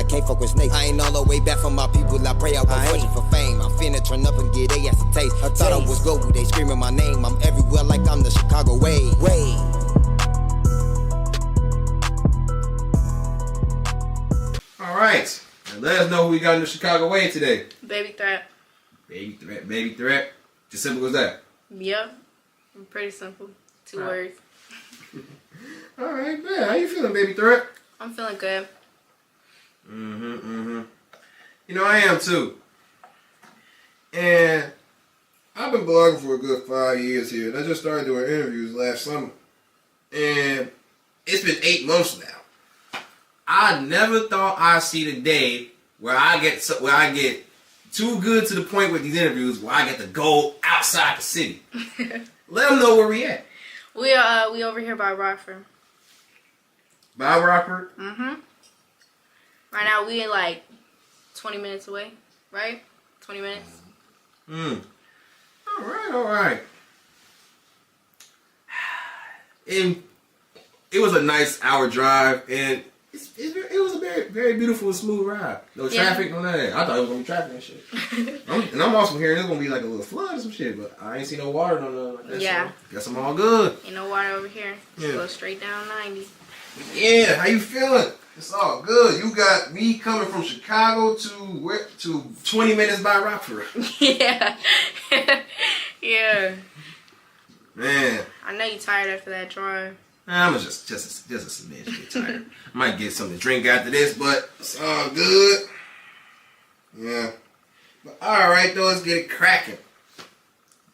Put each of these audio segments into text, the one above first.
I can't fuck with snakes. I ain't all the way back from my people, I pray I was searching for fame. I'm finna turn up and get they ass a taste. I thought I was good, they screaming my name. I'm everywhere like I'm the Chicago way. Alright, and let us know who we got in the Chicago way today. Baby Threat. Baby threat. Just simple as that. Yep. Pretty simple. 2 words. Alright, man. How you feeling, baby threat? I'm feeling good. You know, I am too. And I've been blogging for a good 5 years here. And I just started doing interviews last summer. And it's been 8 months now. I never thought I'd see the day where I get too good to the point with these interviews where I get to go outside the city. Let them know where we at. We over here by Rockford. By Rockford? Right now we in like 20 minutes away, right? 20 minutes. All right. And it was a nice hour drive, and it was a very, very beautiful and smooth ride. No traffic, no none of that. I thought it was gonna be traffic and shit. And I'm also hearing it's gonna be like a little flood or some shit, but I ain't see no water no nothing like that. Yeah. So guess I'm all good. Ain't no water over here. Just go straight down 90. Yeah, how you feeling? It's all good. You got me coming from Chicago to 20 minutes by Rockford. Yeah. Yeah. Man. I know you tired after that drive. I'm just a smidge get tired. I might get something to drink after this, but it's all good. Yeah. But alright though, let's get it cracking.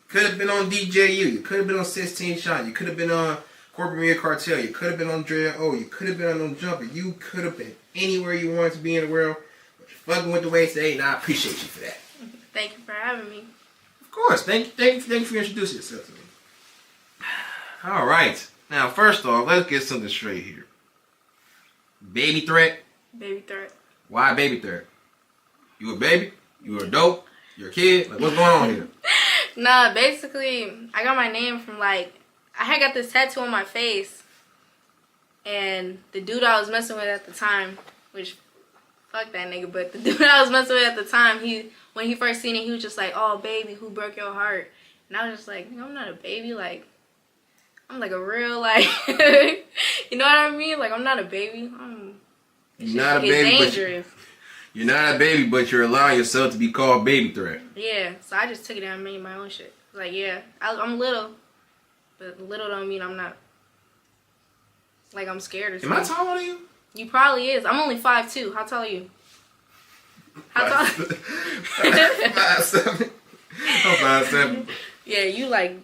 Could have been on DJU. You could have been on 16 Shot. You could have been on Corporate Media Cartel. You could have been on Dre O. You could have been on Jumper. You could have been anywhere you wanted to be in the world. But you're fucking with the way today, and I appreciate you for that. Thank you for having me. Of course. Thank you for introducing yourself to me. Alright. Now, first off, let's get something straight here. Baby threat? Baby Threat. Why baby threat? You a baby? You a dope? You're a kid? Like, what's going on here? Nah, basically, I got my name from, like, I had got this tattoo on my face. And the dude I was messing with at the time, which, fuck that nigga, but the dude I was messing with at the time, when he first seen it, he was just like, oh, baby, who broke your heart? And I was just like, I'm not a baby, like, I'm like a real, like, you know what I mean? Like, I'm not a baby. You're not a baby, dangerous. You're not a baby, but you're allowing yourself to be called baby threat. Yeah, so I just took it down and made my own shit. Like, yeah, I'm little, but little don't mean I'm not, like, I'm scared or something. Am I taller than you? You probably is. I'm only 5'2". How tall are you? How tall? 5'7". I'm 5'7". Yeah, you like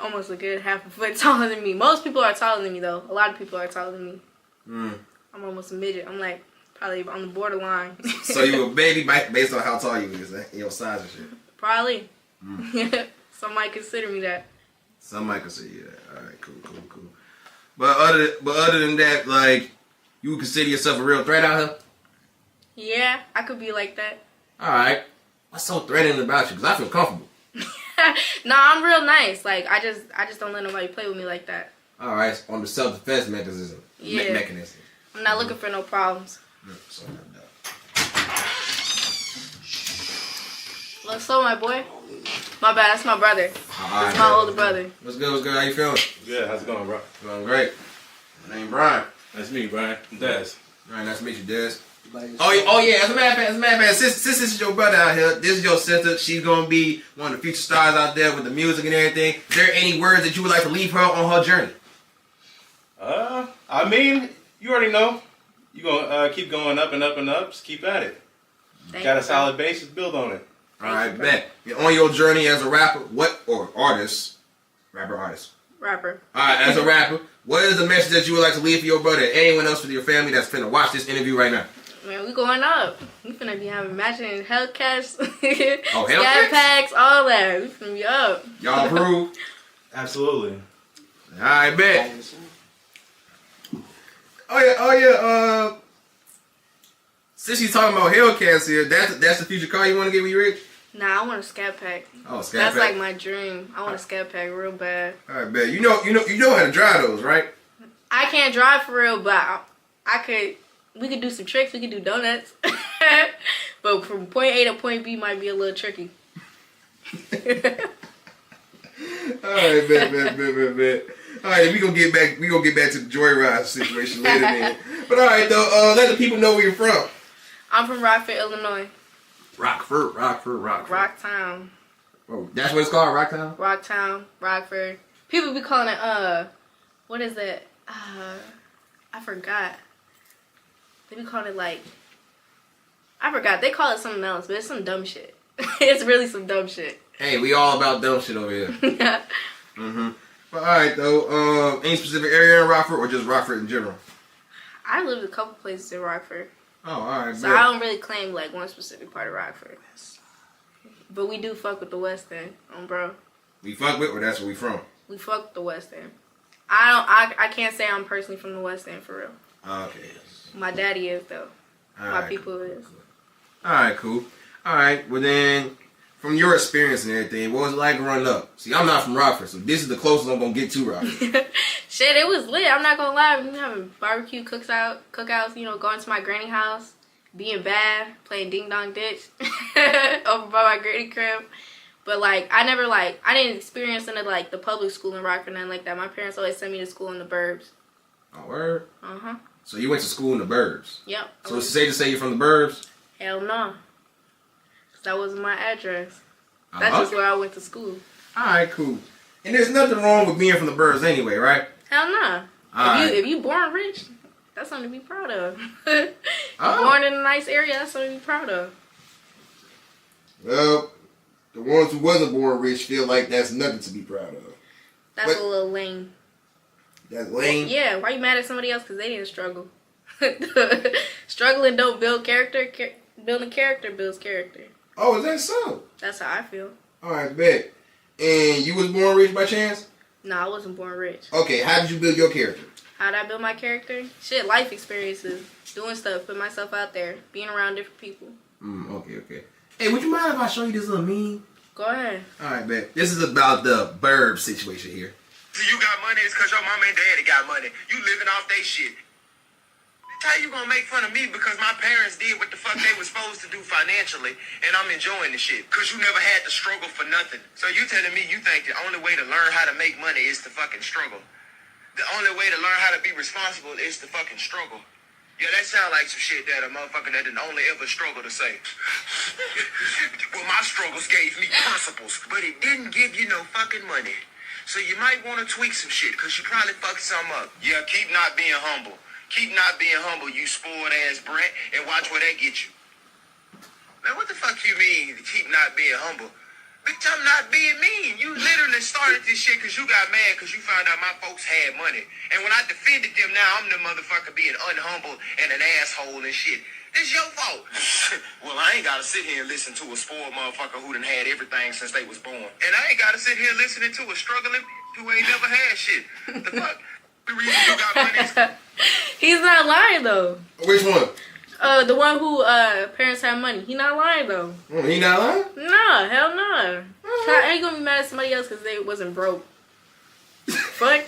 almost a good half a foot taller than me. Most people are taller than me though. A lot of people are taller than me. I'm almost a midget. I'm like probably on the borderline. So you a baby based on how tall you is, your size and shit. Probably. Some might consider me that. Some might consider you that. All right, cool. But other than that, like, you would consider yourself a real threat out here? Yeah, I could be like that. All right. What's so threatening about you? Because I feel comfortable. No, I'm real nice. Like, I just don't let nobody play with me like that. All right, on the self-defense mechanism. Yeah. Mechanism. I'm not looking for no problems. Look, so my boy. My bad, that's my brother. That's my older brother. What's good? How you feeling? Good, how's it going, bro? Going great. My name Brian. Nice to meet you, Brian. I'm Dez. All right, nice to meet you, Dez. Oh yeah, as a matter of fact, since this is your brother out here, this is your sister, she's gonna be one of the future stars out there with the music and everything. Is there any words that you would like to leave her on her journey? I mean, you already know. You gonna keep going up and up and up, just keep at it. Got a solid base, just build on it. Alright, bet. You're on your journey as a rapper, or artist. Rapper. Rapper. Alright, as a rapper, what is the message that you would like to leave for your brother and anyone else for your family that's finna watch this interview right now? Man, we going up. We finna be having matching Hellcats, Hellcats? scat packs, all that. We finna be up. Y'all approve? Absolutely. Alright, bet. Oh yeah, since you're talking about Hellcats here, that's the future car you want to get when you're rich? Nah, I want a scat pack. Oh, scat pack. That's like my dream. I want a scat pack real bad. Alright, bet. You know how to drive those, right? I can't drive for real, but I could, we could do some tricks. We could do donuts. But from point A to point B might be a little tricky. Alright, bet. Alright, we gonna get back to the joyride situation later, man. But alright though, let the people know where you're from. I'm from Rockford, Illinois. Rockford. Rocktown. Oh, that's what it's called, Rocktown? Rockford. People be calling it, what is it? I forgot. They be calling it like, I forgot. They call it something else, but it's some dumb shit. It's really some dumb shit. Hey, we all about dumb shit over here. Mm-hmm. But alright though, any specific area in Rockford or just Rockford in general? I lived a couple places in Rockford. Oh, alright. So I don't really claim like one specific part of Rockford. But we do fuck with the West End, bro. We fuck with, or that's where we from? We fuck with the West End. I can't say I'm personally from the West End for real. Okay. My daddy is though. My people is. Alright, cool. Alright, well then, from your experience and everything, what was it like growing up? See, I'm not from Rockford, so this is the closest I'm gonna get to Rockford. Shit, it was lit. I'm not gonna lie. We having barbecue cookouts, you know, going to my granny house, being bad, playing ding dong ditch over by my granny crib. But like, I didn't experience any like the public school in Rockford, nothing like that. My parents always sent me to school in the burbs. Oh, word? Uh-huh. So you went to school in the burbs? Yep. So it's safe to say you're from the burbs? Hell no. That wasn't my address. That's just where I went to school. Alright, cool. And there's nothing wrong with being from the burbs anyway, right? Hell no. If you born rich, that's something to be proud of. Born in a nice area, that's something to be proud of. Well, the ones who wasn't born rich feel like that's nothing to be proud of. That's a little lame. That's lame? Yeah, why you mad at somebody else because they didn't struggle? Struggling don't build character. Building character builds character. Oh, is that so? That's how I feel. Alright, bet. And you was born rich by chance? No, I wasn't born rich. Okay, how did you build your character? How did I build my character? Shit, life experiences. Doing stuff, putting myself out there. Being around different people. Okay. Hey, would you mind if I show you this little meme? Go ahead. Alright, bet. This is about the burb situation here. You got money, it's cause your mama and daddy got money. You living off they shit. How you gonna make fun of me because my parents did what the fuck they was supposed to do financially and I'm enjoying the shit? Cause you never had to struggle for nothing. So you telling me you think the only way to learn how to make money is to fucking struggle. The only way to learn how to be responsible is to fucking struggle. Yeah, that sound like some shit that a motherfucker that didn't only ever struggle to say. Well, my struggles gave me principles, but it didn't give you no fucking money. So you might want to tweak some shit, because you probably fucked some up. Yeah, keep not being humble. Keep not being humble, you spoiled ass brat, and watch where that gets you. Man, what the fuck you mean, keep not being humble? Bitch, I'm not being mean. You literally started this shit because you got mad because you found out my folks had money. And when I defended them now, I'm the motherfucker being unhumble and an asshole and shit. It's your fault. Well, I ain't got to sit here and listen to a spoiled motherfucker who done had everything since they was born. And I ain't got to sit here listening to a struggling who ain't never had shit. The fuck? The reason you got money is... He's not lying, though. Which one? The one who parents have money. He not lying, though. He not lying? No, hell no. I ain't gonna be mad at somebody else because they wasn't broke. Fuck.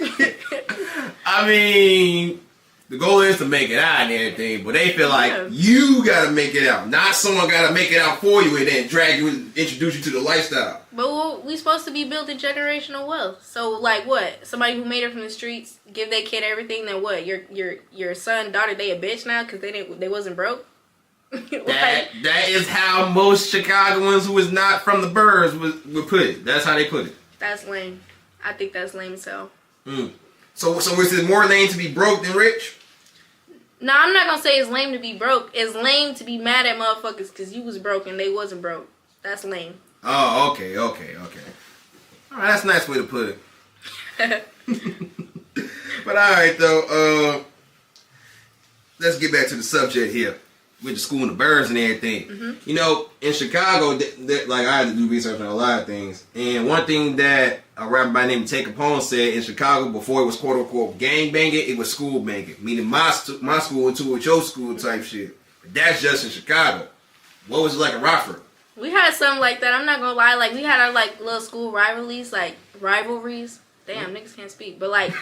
I mean, the goal is to make it out and everything, but they feel like you gotta make it out, not someone gotta make it out for you and then drag you and introduce you to the lifestyle. But we supposed to be building generational wealth. So like what? Somebody who made it from the streets give their kid everything. Then what? Your son, daughter, they a bitch now because they wasn't broke. That is how most Chicagoans who is not from the burbs would put it. That's how they put it. That's lame. I think that's lame as hell. So is it more lame to be broke than rich? No, I'm not gonna say it's lame to be broke. It's lame to be mad at motherfuckers because you was broke and they wasn't broke. That's lame. Oh, okay. All right, that's a nice way to put it. But all right, though. Let's get back to the subject here with the school and the burbs and everything. You know, in Chicago, like I had to do research on a lot of things, and one thing that a rapper by the name of Take Capone said in Chicago before it was quote unquote gang banging, it was school banging, meaning my school into with your school type shit. But that's just in Chicago. What was it like in Rockford? We had something like that. I'm not gonna lie. Like we had our like little school rivalries. Damn, niggas can't speak. But like,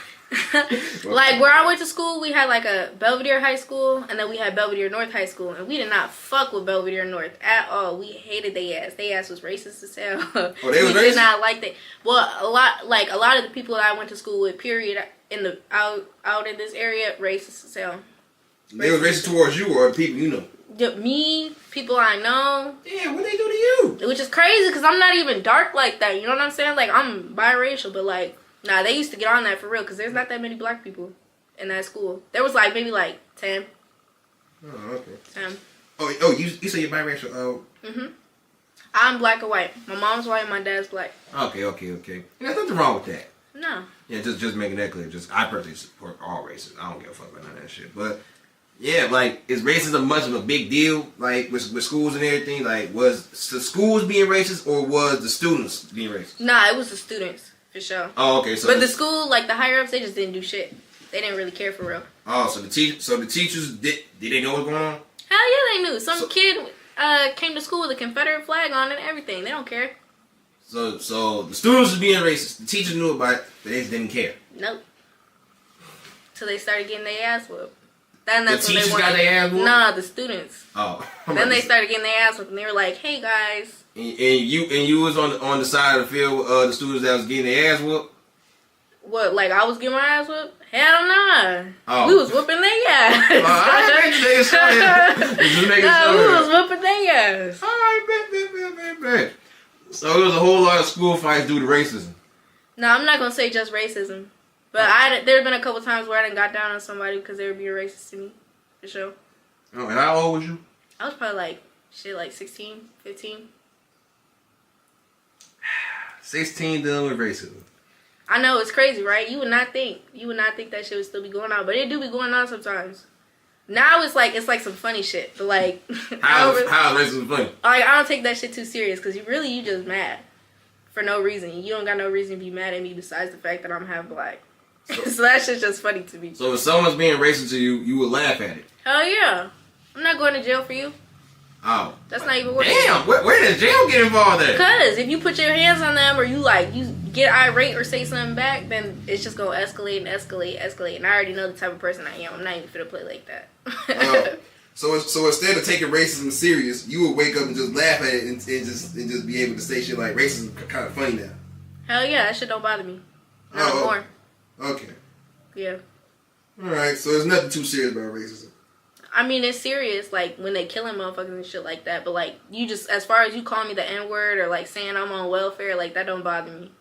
like where I went to school, we had like a Belvedere High School, and then we had Belvedere North High School, and we did not fuck with Belvedere North at all. We hated they ass. They ass was racist as hell. Oh, they was we racist? did not like that. Well, a lot of the people that I went to school with, period, in the out in this area, racist as hell. They was racist towards you or the people you know? Me, people I know. Yeah, what they do to you? Which is crazy because I'm not even dark like that. You know what I'm saying? Like, I'm biracial, but like, nah, they used to get on that for real because there's not that many black people in that school. There was like maybe like 10. Oh, okay. 10. Oh, you say you're biracial? Oh. I'm black or white. My mom's white, my dad's black. Okay. There's nothing wrong with that. No. Yeah, just making that clear. Just I personally support all races. I don't give a fuck about none of that shit. But yeah, like, is racism much of a big deal? Like with schools and everything? Like, was the schools being racist or was the students being racist? Nah, it was the students for sure. Oh, okay. So but the school, like the higher ups, they just didn't do shit. They didn't really care for real. Oh, so the teachers did they know what's going on? Hell yeah, they knew. Some kid came to school with a Confederate flag on and everything. They don't care. So the students was being racist. The teachers knew about it, but they just didn't care. Nope. So they started getting their ass whooped. Then that's The when teachers they got their ass whooped? Nah, the students. Oh. Then they started getting their ass whooped, and they were like, "Hey guys." And you was on the side of the field with the students that was getting their ass whooped. What? Like I was getting my ass whooped? Hell nah. Oh. We was whooping their ass. Just making Nah, we sure. was whooping their ass. All right, bet. So there was a whole lot of school fights due to racism. No, I'm not gonna say just racism, but there have been a couple times where I done got down on somebody because they were being racist to me, for sure. Oh, and how old was you? I was probably like 16, 15. 16 dealing with racism. I know, it's crazy, right? You would not think that shit would still be going on, but it do be going on sometimes. Now it's like some funny shit, but like How is racism funny? like I don't take that shit too serious because you just mad for no reason. You don't got no reason to be mad at me besides the fact that I'm half black. So that shit's just funny to me. So if someone's being racist to you, you would laugh at it. Hell yeah, I'm not going to jail for you. Oh, That's not even worth it. damn. Where does jail get involved at? Because if you put your hands on them or you get irate or say something back, then it's just gonna escalate. And I already know the type of person I am. I'm not even finna play like that. So instead of taking racism serious, you would wake up and just laugh at it and just be able to say shit like racism kind of funny now. Hell yeah, that shit don't bother me. Not more. Okay. Yeah. All right. So there's nothing too serious about racism. I mean, it's serious, like, when they killing motherfuckers and shit like that. But, like, you just, as far as you calling me the N-word or, like, saying I'm on welfare, like, that don't bother me.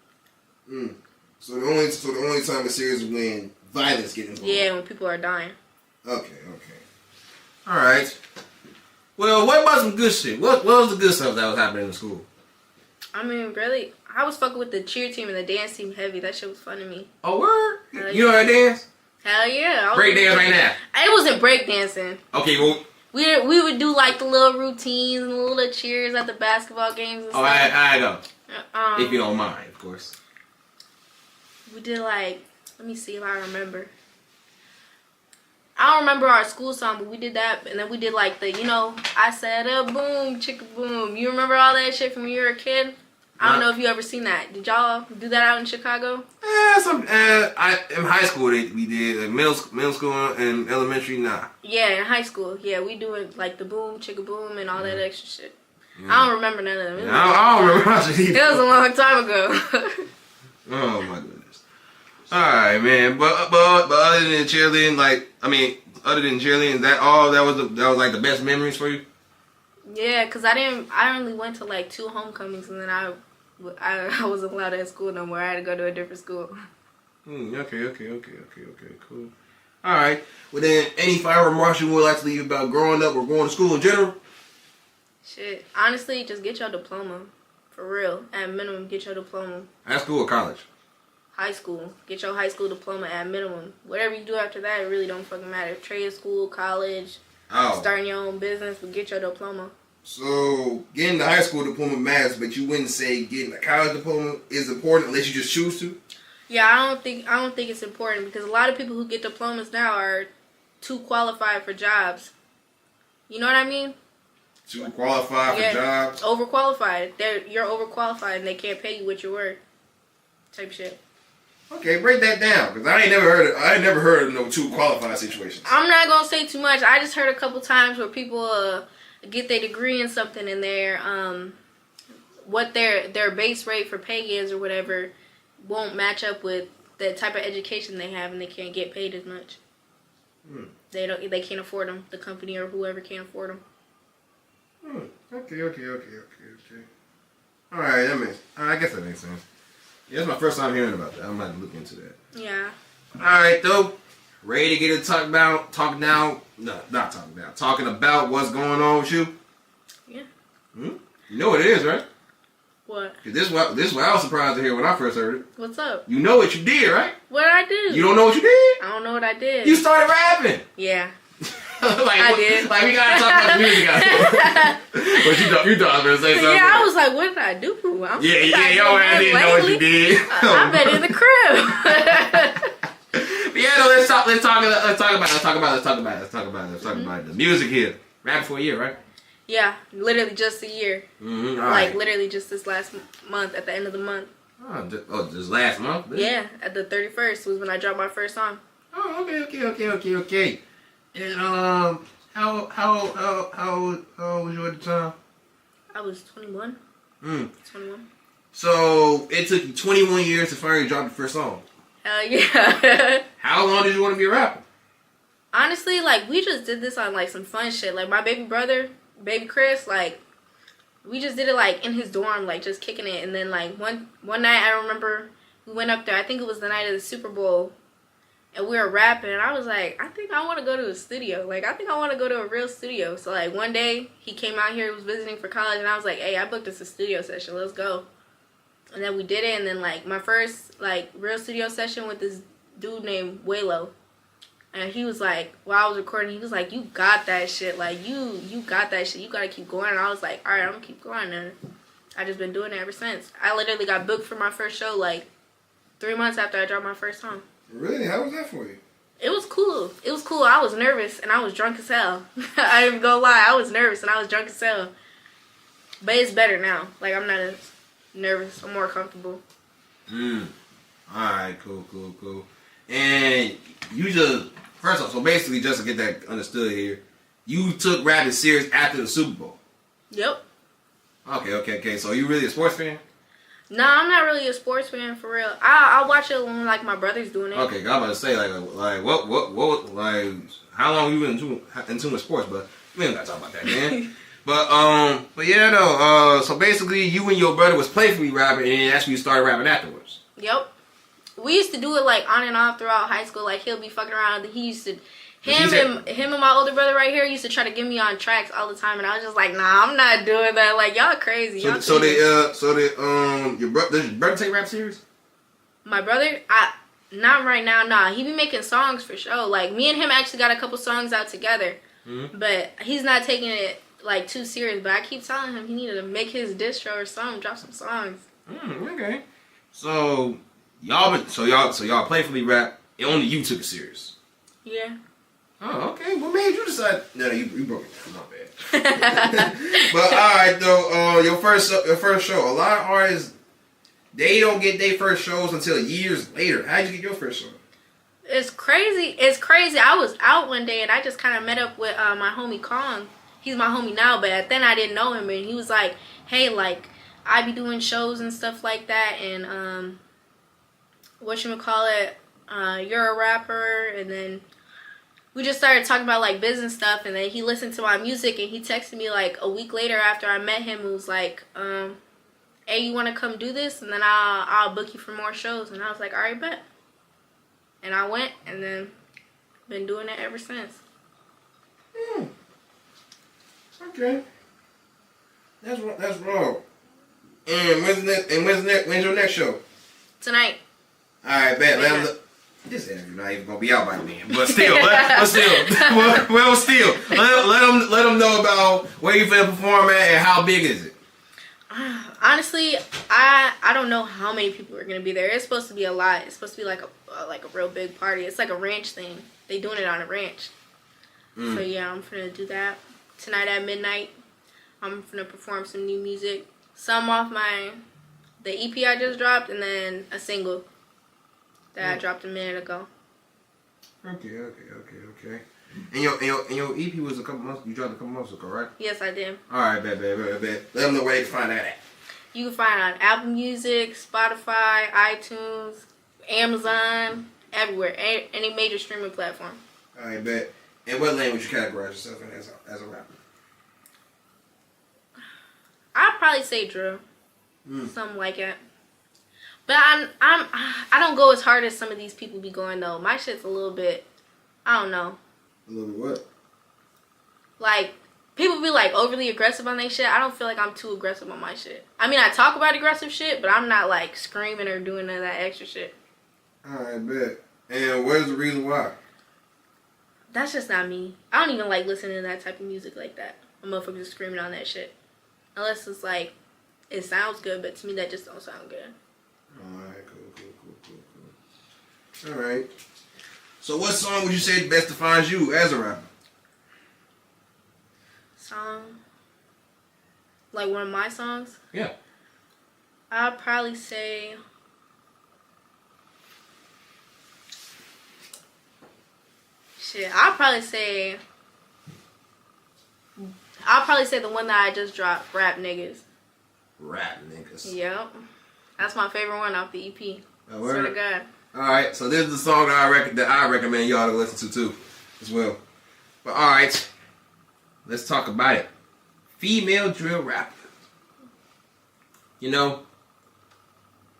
So the only time it's serious is when violence gets involved. Yeah, when people are dying. Okay. All right. Well, what about some good shit? What was the good stuff that was happening in school? I mean, really, I was fucking with the cheer team and the dance team heavy. That shit was fun to me. Oh, word? You know how to dance? Hell yeah. Break dance right now. It wasn't break dancing. Okay, well. We would do like the little routines and the little cheers at the basketball games and stuff. I know. If you don't mind, of course. We did like, let me see if I remember. I don't remember our school song, but we did that, and then we did like the, I said a boom, chicka boom. You remember all that shit from when you were a kid? I don't know if you ever seen that. Did y'all do that out in Chicago? In high school we did. Like middle school and elementary, nah. Yeah, in high school. Yeah, we do it like the boom, chicka boom, and all that extra shit. Yeah. I don't remember none of them. I don't remember either. It was a long time ago. Oh my goodness. All right, man. But other than cheerleading, is that all? That was like the best memories for you? Yeah, cause I only went to like 2 homecomings, and then I wasn't allowed at school no more. I had to go to a different school. Okay, cool. All right. Well then, any final remarks you would like to leave about growing up or going to school in general? Shit, honestly, just get your diploma, for real. At minimum, get your diploma. High school or college? High school. Get your high school diploma at minimum. Whatever you do after that, it really don't fucking matter. Trade school, college, starting your own business, but get your diploma. So, getting the high school diploma matters, but you wouldn't say getting a college diploma is important unless you just choose to? Yeah, I don't think it's important because a lot of people who get diplomas now are too qualified for jobs. You know what I mean? Too qualified for jobs? Overqualified. You're overqualified and they can't pay you what you're worth. Type shit. Okay, break that down, because I ain't never heard of no two qualified situations. I'm not gonna say too much. I just heard a couple times where people get their degree in something and what their base rate for pay is or whatever won't match up with the type of education they have, and they can't get paid as much. They can't afford them. The company or whoever can't afford them. Okay. All right, I guess that makes sense. Yeah, that's my first time hearing about that. I'm gonna have to look into that. Yeah. All right, though. Ready to get it talking about what's going on with you? Yeah. You know what it is, right? What? This is what I was surprised to hear when I first heard it. What's up? You know what you did, right? What did I do? You don't know what you did? I don't know what I did. You started rapping. Yeah. I did. Like, we gotta talk about the music out here. But you thought I was gonna say something. Yeah, I was like, what did I do? I didn't know what you did. I've been in the crib. But yeah, no, let's talk about the music here. Rapping for a year, right? Yeah, literally just a year. Right. Literally just this last month, at the end of the month. This last month? Yeah, at the 31st was when I dropped my first song. Oh, okay. And how old was you at the time? I was 21. 21. So it took you 21 years to finally drop the first song. Hell yeah. How long did you want to be a rapper? Honestly, like, we just did this on, like, some fun shit. Like, my baby brother, baby Chris, like, we just did it, like, in his dorm, like, just kicking it. And then, like, one night, I remember we went up there. I think it was the night of the Super Bowl. And we were rapping. And I was like, I think I want to go to a studio. Like, I think I want to go to a real studio. So, like, one day, he came out here, was visiting for college. And I was like, hey, I booked us a studio session. Let's go. And then we did it. And then, like, my first, like, real studio session with this dude named Mello. And he was like, while I was recording, he was like, you got that shit. Like, you got that shit. You got to keep going. And I was like, all right, I'm going to keep going. And I just been doing it ever since. I literally got booked for my first show, like, 3 months after I dropped my first song. Really? How was that for you? It was cool. It was cool. I was nervous, and I was drunk as hell. I ain't even gonna lie. I was nervous, and I was drunk as hell. But it's better now. Like, I'm not as nervous. I'm more comfortable. Alright, cool. And you just, first off, so basically, just to get that understood here, you took rapping serious after the Super Bowl. Yep. Okay. So you really a sports fan? No, I'm not really a sports fan for real. I'll watch it when, like, my brother's doing it. Okay, I'm about to say, like what, like, how long you been into sports? But we ain't gotta talk about that, man. but yeah, no. So basically, you and your brother was playfully rapping, and that's when you started rapping afterwards. Yep. We used to do it, like, on and off throughout high school. Like, he'll be fucking around. He used to... Him and my older brother right here used to try to get me on tracks all the time, and I was just like, nah, I'm not doing that. Like, y'all crazy. Does your brother take rap serious? My brother, not right now. Nah, he be making songs for sure. Like, me and him actually got a couple songs out together, but he's not taking it, like, too serious. But I keep telling him he needed to make his distro or something, drop some songs. Okay. So y'all playfully rap, and only you took it serious. Yeah. Oh, okay. What made you decide? No, you broke it down. My bad. But all right, though. Your first show. A lot of artists, they don't get their first shows until years later. How'd you get your first show? It's crazy. I was out one day and I just kind of met up with my homie Kong. He's my homie now, but then I didn't know him, and he was like, "Hey, like, I be doing shows and stuff like that, and whatchamacallit, you're a rapper," and then we just started talking about, like, business stuff, and then he listened to my music, and he texted me, like, a week later after I met him, and was like, hey, you want to come do this? And then I'll book you for more shows. And I was like, all right, bet. And I went, and then been doing it ever since. Okay. That's wrong. And when's your next show? Tonight. All right, bet. This interview not even gonna be out by then, but still, let them know about where you finna perform at and how big is it. Honestly, I don't know how many people are gonna be there. It's supposed to be a lot. It's supposed to be like a real big party. It's like a ranch thing. They doing it on a ranch. So yeah, I'm finna do that tonight at midnight. I'm finna perform some new music, some off the EP I just dropped, and then a single. that I dropped a minute ago. Okay. And your EP was a couple months. You dropped a couple months ago, right? Yes, I did. All right, bet. Let them know where you can find that at. You can find it on Apple Music, Spotify, iTunes, Amazon, everywhere, any major streaming platform. All right, bet. And what language you categorize yourself in as a rapper? I'd probably say drill, something like that. But I don't go as hard as some of these people be going though. My shit's a little bit, I don't know. A little bit what? Like, people be like overly aggressive on their shit. I don't feel like I'm too aggressive on my shit. I mean, I talk about aggressive shit, but I'm not like screaming or doing none of that extra shit. Alright, bet. And where's the reason why? That's just not me. I don't even like listening to that type of music like that. A motherfucker just screaming on that shit. Unless it's like, it sounds good, but to me that just don't sound good. Alright, cool. Alright. So what song would you say best defines you as a rapper? Song? Like one of my songs? Yeah. I'd probably say... I'll probably say the one that I just dropped, Rap Niggas. Rap Niggas. Yep. That's my favorite one off the EP. Oh, Swear to God. Alright, so this is the song that I recommend y'all to listen to too, as well. But alright, let's talk about it. Female drill rapper. You know,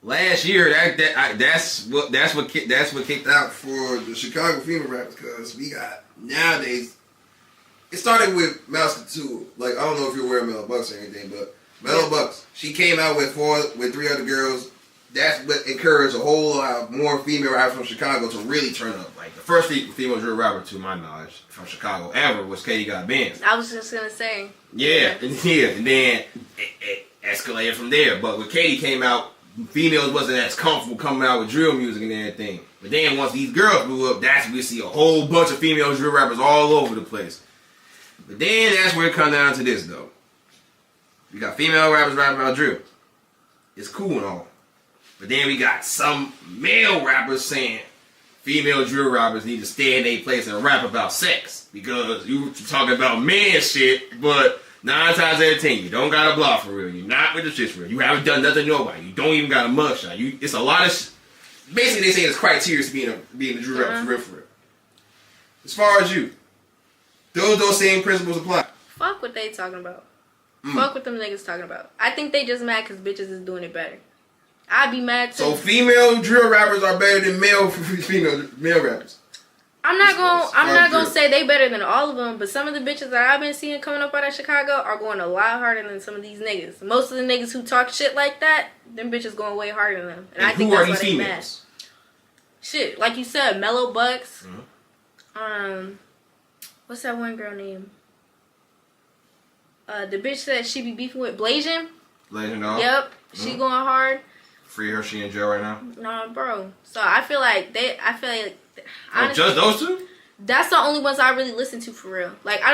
last year that's what kicked out for the Chicago female rappers, because we got nowadays. It started with Mouse too. Like, I don't know if you're aware of Mello Buckzz or anything, but Mello Buckzz, she came out with 3 other girls. That's what encouraged a whole lot more female rappers from Chicago to really turn up. Like, the first female drill rapper, to my knowledge, from Chicago ever was Katie Got Bands. I was just gonna say. Yeah, and then it escalated from there. But when Katie came out, females wasn't as comfortable coming out with drill music and everything. But then once these girls blew up, that's when we see a whole bunch of female drill rappers all over the place. But then that's where it comes down to this, though. We got female rappers rapping about drill. It's cool and all. But then we got some male rappers saying female drill rappers need to stay in their place and rap about sex. Because you talking about man shit, but 9 times out of 10, you don't got a block for real. You're not with the shit for real. You haven't done nothing to nobody. You don't even got a mugshot. It's a lot of basically, they say it's criteria to being a drill rapper for real. As far as you, those same principles apply. Fuck what they talking about. Fuck what them niggas talking about. I think they just mad because bitches is doing it better. I'd be mad too. So female drill rappers are better than male rappers. I'm not gonna say they better than all of them, but some of the bitches that I've been seeing coming up out of Chicago are going a lot harder than some of these niggas. Most of the niggas who talk shit like that, them bitches going way harder than them. And I think that's why they mad. Shit, like you said, Mello Buckzz. What's that one girl name? The bitch that she be beefing with, Blasian. Blasian, dog. Yep, she going hard. Free her, she in jail right now. Nah, bro. So I feel like honestly, just those two? That's the only ones I really listen to for real. Like, I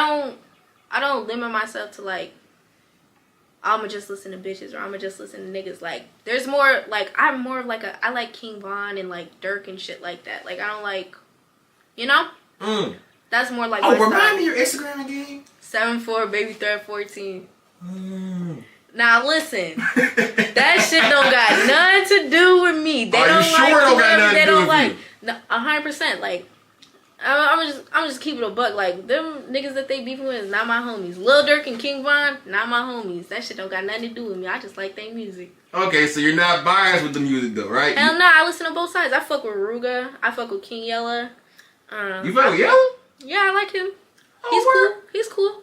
don't limit myself to like, I'ma just listen to bitches or I'ma just listen to niggas. Like, there's more, like, I'm more of like I like King Von and like Dirk and shit like that. Like, I don't like, you know? That's more like. Oh, remind me your Instagram again. 74babythread14. Now listen, that shit don't got nothing to do with me. They don't like whoever they don't like. 100%. Like, I'm just keep it a buck. Like, them niggas that they beefing with is not my homies. Lil Durk and King Von, not my homies. That shit don't got nothing to do with me. I just like their music. Okay, so you're not biased with the music though, right? Hell no, I listen to both sides. I fuck with Rooga. I fuck with King Yella. You fuck with Yella? Yeah, I like him. He's cool. He's cool.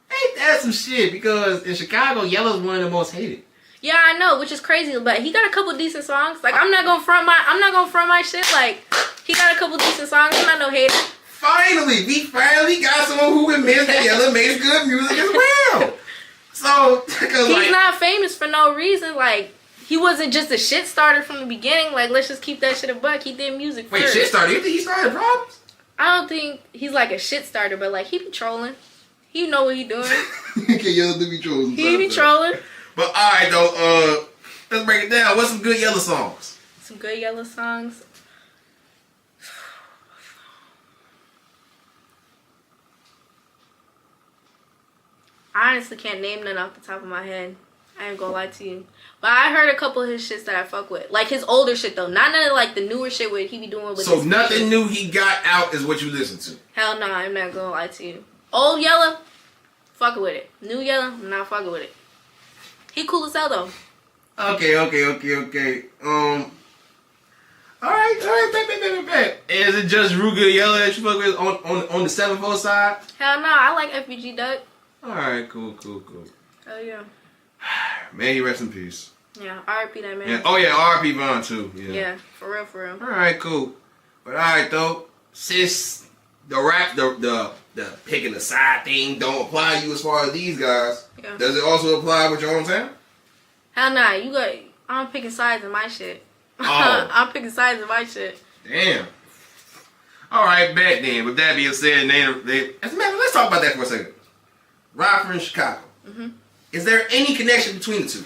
Ain't that some shit? Because in Chicago, Yella's one of the most hated. Yeah, I know, which is crazy, but he got a couple decent songs. Like, I'm not gonna front my shit. Like, he got a couple decent songs. I'm not no hater. We finally got someone who admits that Yella makes good music as well. So, he's not famous for no reason. Like, he wasn't just a shit starter from the beginning. Like, let's just keep that shit a buck. He did music first. Wait, shit starter? You think he started problems? I don't think he's like a shit starter, but like, he be trolling. He know what he doing. Okay, Yella do be trolling. He be trolling. But alright though, let's break it down. What's some good Yella songs? Some good Yella songs. I honestly can't name none off the top of my head. I ain't gonna lie to you. But I heard a couple of his shits that I fuck with. Like his older shit though. Not none of like the newer shit what he be doing with So his nothing shit. new he got out is what you listen to? Hell no, I'm not gonna lie to you. Old Yella, fucking with it. New Yella, I'm not fucking with it. He cool as hell though. Okay. Alright, bet. Is it just Rooga Yella that you fuck with on the 7-4 side? Hell no, I like FBG Duck. Alright, cool. Hell yeah. Man, you rest in peace. Yeah, R.I.P. that man. Yeah. Oh yeah, R.P. Vaughn too. Yeah, for real. Alright, cool. But alright though, since the rap, the picking the side thing don't apply to you as far as these guys, Yeah. does it also apply with your own town? Hell nah, I'm picking sides in my shit. Oh. I'm picking sides in my shit. Damn. Alright, bet then. With that being said, let's talk about that for a second. Rockford and Chicago. Mm-hmm. Is there any connection between the two?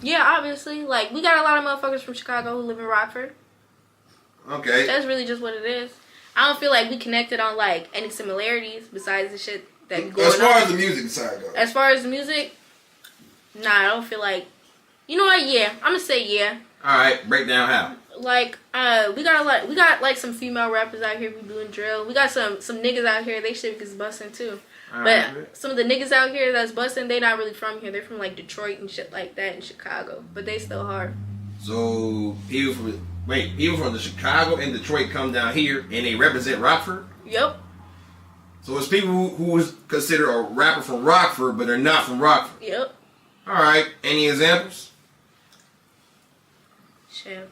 Yeah, obviously. Like, we got a lot of motherfuckers from Chicago who live in Rockford. Okay. That's really just what it is. I don't feel like we connected on, like, any similarities besides the shit that be going on. As far as the music side goes. As far as the music, nah, I don't feel like... You know what? Yeah. I'm gonna say yeah. Alright, break down how. Like, we got like some female rappers out here who doing drill. We got some niggas out here, they shit is busting too. But some of the niggas out here that's busting, they not really from here. They're from like Detroit and shit like that in Chicago. But they still hard. So people from the Chicago and Detroit come down here and they represent Rockford? Yep. So it's people who is considered a rapper from Rockford, but they're not from Rockford. Yep. Alright, any examples? Shit.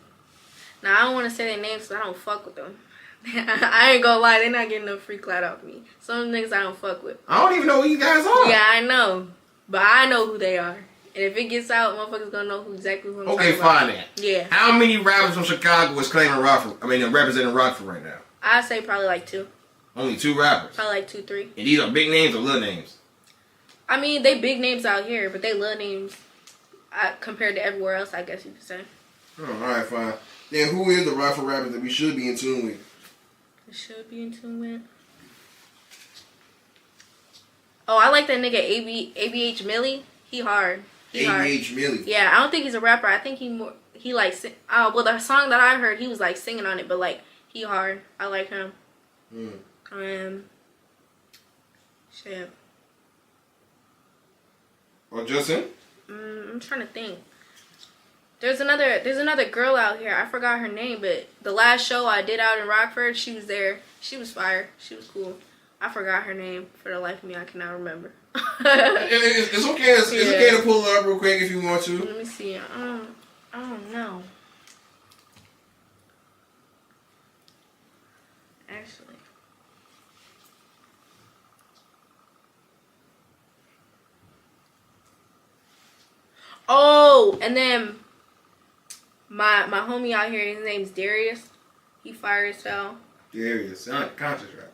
Now I don't want to say their names because I don't fuck with them. I ain't gonna lie, they not getting no free clout off me. Some of the niggas I don't fuck with. I don't even know who you guys are. Yeah, I know. But I know who they are. And if it gets out, motherfuckers gonna know exactly who I'm talking about. fine then. Yeah. How many rappers from Chicago is claiming Rockford? Representing Rockford right now? I'd say probably like 2. Only 2 rappers. Probably like 2, 3. And these are big names or little names? I mean, they big names out here, but they little names compared to everywhere else, I guess you could say. Oh, alright, fine. Then who is the Rockford rapper that we should be in tune with? It should be in tune with. Oh, I like that nigga ABH Millie. He hard. ABH Millie. Yeah, I don't think he's a rapper. I think he like well, the song that I heard, he was like singing on it, but like he hard. I like him. Shit. Or just him? I'm trying to think. There's another girl out here. I forgot her name, but the last show I did out in Rockford, she was there. She was fire. She was cool. I forgot her name. For the life of me, I cannot remember. It's okay. It's okay to pull it up real quick if you want to. Let me see. I don't know. Actually. Oh, and then my homie out here, his name's Darius. He fire as hell. Darius, sound like a conscious rapper.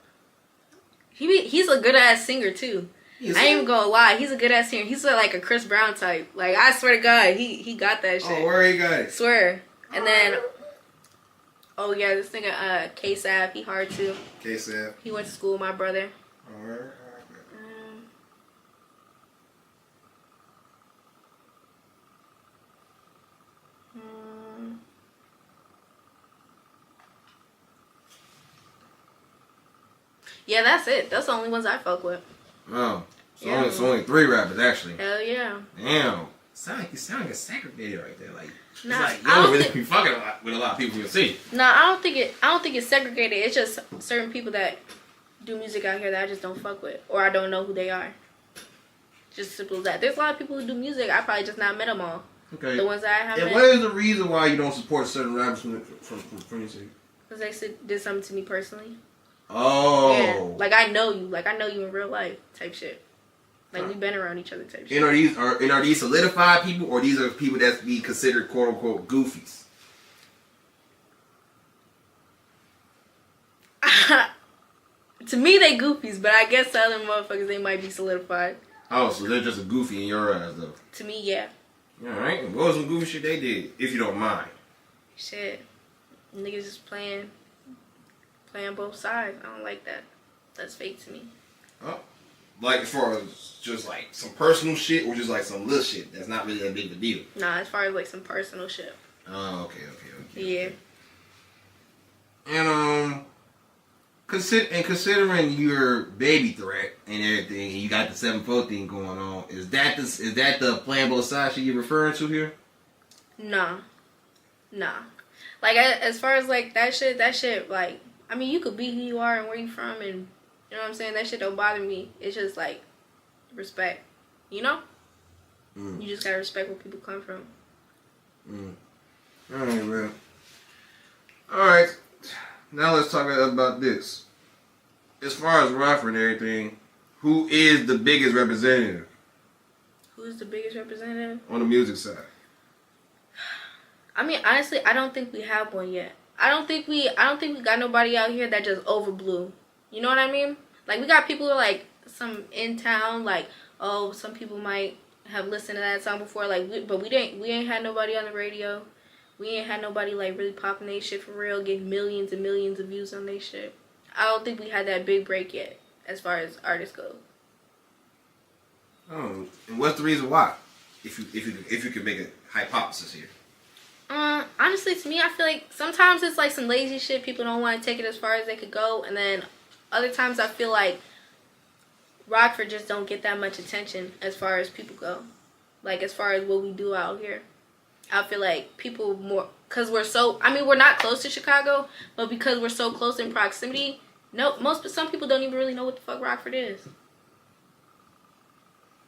He's a good ass singer too. I ain't even gonna lie, he's a good ass singer. He's like a Chris Brown type. Like I swear to God, he got that shit. Oh, where he got it? Swear. And then, oh yeah, this nigga K-Sav, he hard too. K-Sav. He went to school with my brother. Alright. Yeah, that's it. That's the only ones I fuck with. Oh. It's only 3 rappers actually. Hell yeah. Damn. You sound like a segregated right there. Like, Nah, it's like you don't really be fucking with a lot of people you'll see. No, I don't think it's segregated. It's just certain people that do music out here that I just don't fuck with, or I don't know who they are. Just simple as that. There's a lot of people who do music. I probably just not met them all. Okay. The ones that I haven't. And what is the reason why you don't support certain rappers from your city? Because they did something to me personally. Oh. Yeah. Like I know you. Like I know you in real life type shit. Like we've been around each other type shit. And are these solidified people, or these are people that be considered quote unquote goofies? To me, they goofies, but I guess to other motherfuckers, they might be solidified. Oh, so they're just a goofy in your eyes, though. To me, yeah. Alright, what was some goofy shit they did, if you don't mind? Shit. Niggas just playing both sides. I don't like that. That's fake to me. Oh. Like as far as just like some personal shit or just like some little shit that's not really that big of a deal? Nah, as far as like some personal shit. Oh, okay. Yeah. And considering your baby threat and everything, and you got the 7-4 thing going on, is that the playing both sides shit you're referring to here? Nah. Like as far as like that shit, like I mean you could be who you are and where you from, and you know what I'm saying. That shit don't bother me. It's just like respect, you know. You just gotta respect where people come from. All right, man. All right. Now let's talk about this. As far as Rockford and everything, who is the biggest representative? Who's the biggest representative? On the music side. I mean, honestly, I don't think we have one yet. I don't think we got nobody out here that just overblew. You know what I mean? Like we got people like some in town, like some people might have listened to that song before, like but we ain't had nobody on the radio. We ain't had nobody like really popping their shit for real, getting millions and millions of views on their shit. I don't think we had that big break yet, as far as artists go. Oh, and what's the reason why? If you could make a hypothesis here. Honestly, to me, I feel like sometimes it's like some lazy shit. People don't want to take it as far as they could go, and then other times I feel like Rockford just don't get that much attention as far as people go. Like as far as what we do out here. I feel like people more, because we're not close to Chicago, but because we're so close in proximity, some people don't even really know what the fuck Rockford is.